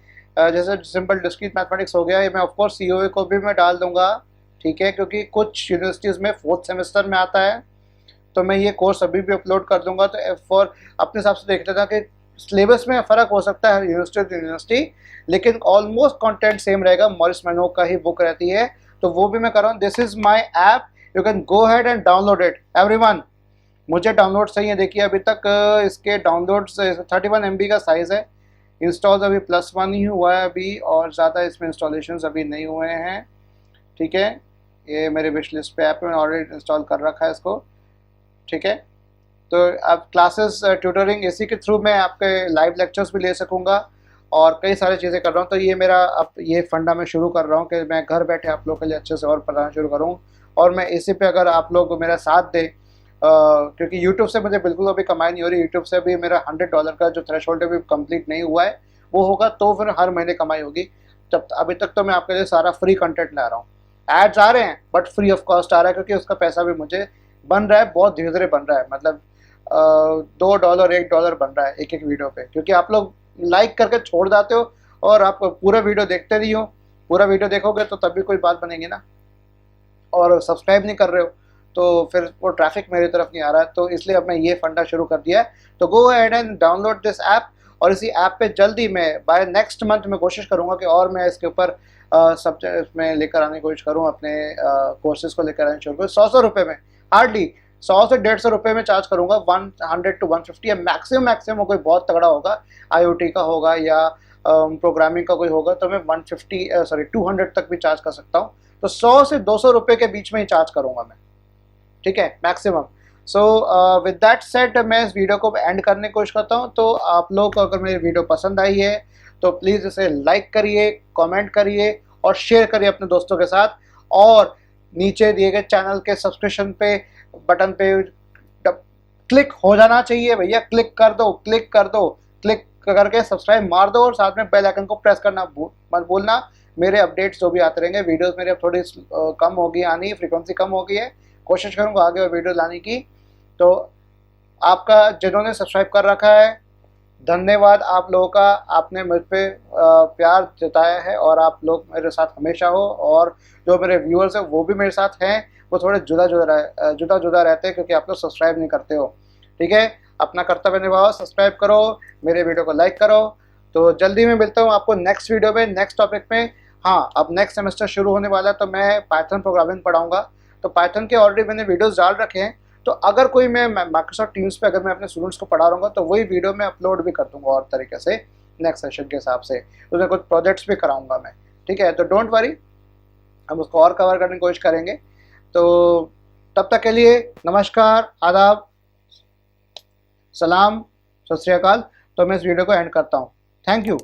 जैसे सिंपल डिस्क्रीट मैथमेटिक्स हो गया, ये मैं ऑफकोर्स सीओए को भी मैं डाल दूंगा, ठीक है, क्योंकि कुछ यूनिवर्सिटीज़ में 4th सेमेस्टर में आता है। तो मैं ये कोर्स अभी भी अपलोड कर दूंगा। तो फॉर अपने हिसाब से देख लेता कि सिलेबस में फ़र्क हो सकता है यूनिवर्सिटी टू यूनिवर्सिटी, लेकिन ऑलमोस्ट कंटेंट सेम रहेगा। मॉरिस मैनोक का ही बुक रहती है, तो वो भी मैं कर रहा हूँ। This is my app, you can go had and download it everyone. मुझे डाउनलोड सही है, देखिए अभी तक इसके डाउनलोड्स 31 MB का साइज़ है। इंस्टॉल्स अभी +1 ही हुआ है अभी, और ज़्यादा इसमें इंस्टॉलेशन अभी नहीं हुए हैं, ठीक है। ये मेरे विश लिस्ट पे ऐप में ऑलरेडी इंस्टॉल कर रखा है इसको, ठीक है। तो अब क्लासेस, ट्यूटरिंग इसी के थ्रू मैं आपके लाइव लेक्चर्स भी ले सकूँगा, और कई सारी चीज़ें कर रहा हूँ। तो ये मेरा अब ये फंडा मैं शुरू कर रहा हूँ कि मैं घर बैठे आप लोगों के लिए अच्छे से और पढ़ाना शुरू करूँ। और मैं इसी पे अगर आप लोग मेरा साथ दें, क्योंकि यूट्यूब से मुझे बिल्कुल अभी कमाई नहीं हो रही। यूट्यूब से भी मेरा $100 का जो थ्रेशोल्ड है भी कंप्लीट नहीं हुआ है, वो होगा तो फिर हर महीने कमाई होगी। जब अभी तक तो मैं आपके लिए सारा फ्री कंटेंट ला रहा हूँ। एड्स आ रहे हैं बट फ्री ऑफ कॉस्ट आ रहा है, क्योंकि उसका पैसा भी मुझे बन रहा है, बहुत धीरे धीरे बन रहा है। मतलब $2 $1 बन रहा है एक एक वीडियो पे, क्योंकि आप लोग लाइक करके छोड़ जाते हो और आप पूरा वीडियो देखते नहीं हो। पूरा वीडियो देखोगे तो तभी कोई बात बनेगी ना, और सब्सक्राइब नहीं कर रहे हो तो फिर वो ट्रैफिक मेरी तरफ नहीं आ रहा है। तो इसलिए अब मैं ये फंडा शुरू कर दिया है। तो go ahead and download this app, और इसी ऐप पे जल्दी मैं बाय नेक्स्ट मंथ मैं कोशिश करूँगा कि और मैं इसके ऊपर सब्जेक्ट में लेकर आने की कोशिश करूँ, अपने कोर्सेज को लेकर आने शुरू करूँ। 100 रुपये में, हार्डली 100 से 150 रुपये में चार्ज करूँगा। 100 to 150 या मैक्सिमम कोई बहुत तगड़ा होगा, IoT का होगा या प्रोग्रामिंग का कोई होगा, तो मैं 200 तक भी चार्ज कर सकता हूँ। तो 100 से 200 रुपये के बीच में ही चार्ज करूँगा मैं, ठीक है, maximum. So with that set मैं इस वीडियो को एंड करने की कोशिश करता हूँ। तो आप लोग को अगर मेरी वीडियो पसंद आई है तो प्लीज़ इसे लाइक करिए, कमेंट करिए और शेयर करिए अपने दोस्तों के साथ। और नीचे दिए गए चैनल के सब्सक्रिप्शन पे बटन पे क्लिक हो जाना चाहिए भैया, क्लिक कर दो, क्लिक करके सब्सक्राइब मार दो, और साथ में बेल आइकन को प्रेस करना मत भूलना। मेरे अपडेट्स जो भी आते रहेंगे, वीडियोस मेरे अब थोड़ी कम होगी आनी, फ्रीक्वेंसी कम हो गई है, कोशिश करूँगा आगे वीडियो लाने की। तो आपका जिन्होंने सब्सक्राइब कर रखा है, धन्यवाद आप लोगों का, आपने मुझ पे प्यार जताया है, और आप लोग मेरे साथ हमेशा हो। और जो मेरे व्यूअर्स हैं वो भी मेरे साथ हैं, वो थोड़े जुदा जुदा रहते हैं क्योंकि आप लोग सब्सक्राइब नहीं करते हो, ठीक है। अपना कर्तव्य निभाओ, सब्सक्राइब करो, मेरे वीडियो को लाइक करो। तो जल्दी मैं मिलता हूँ आपको नेक्स्ट वीडियो में, नेक्स्ट टॉपिक में। हाँ, अब नेक्स्ट सेमेस्टर शुरू होने वाला है, तो मैं पाइथन प्रोग्रामिंग पढ़ाऊँगा। तो पाइथन के ऑलरेडी मैंने वीडियोज़ डाल रखे हैं, तो अगर कोई मैं माइक्रोसॉफ्ट टीम्स पे अगर मैं अपने स्टूडेंट्स को पढ़ा रहा हूँ तो वही वीडियो मैं अपलोड भी कर दूँगा और तरीके से नेक्स्ट सेशन के हिसाब से। उसमें कुछ प्रोजेक्ट्स भी कराऊँगा मैं, ठीक है। तो डोंट वरी, हम उसको और कवर करने की कोशिश करेंगे। तो तब तक के लिए नमस्कार, आदाब, सलाम, सत श्री अकाल। तो मैं इस वीडियो को एंड करता हूँ। Thank you.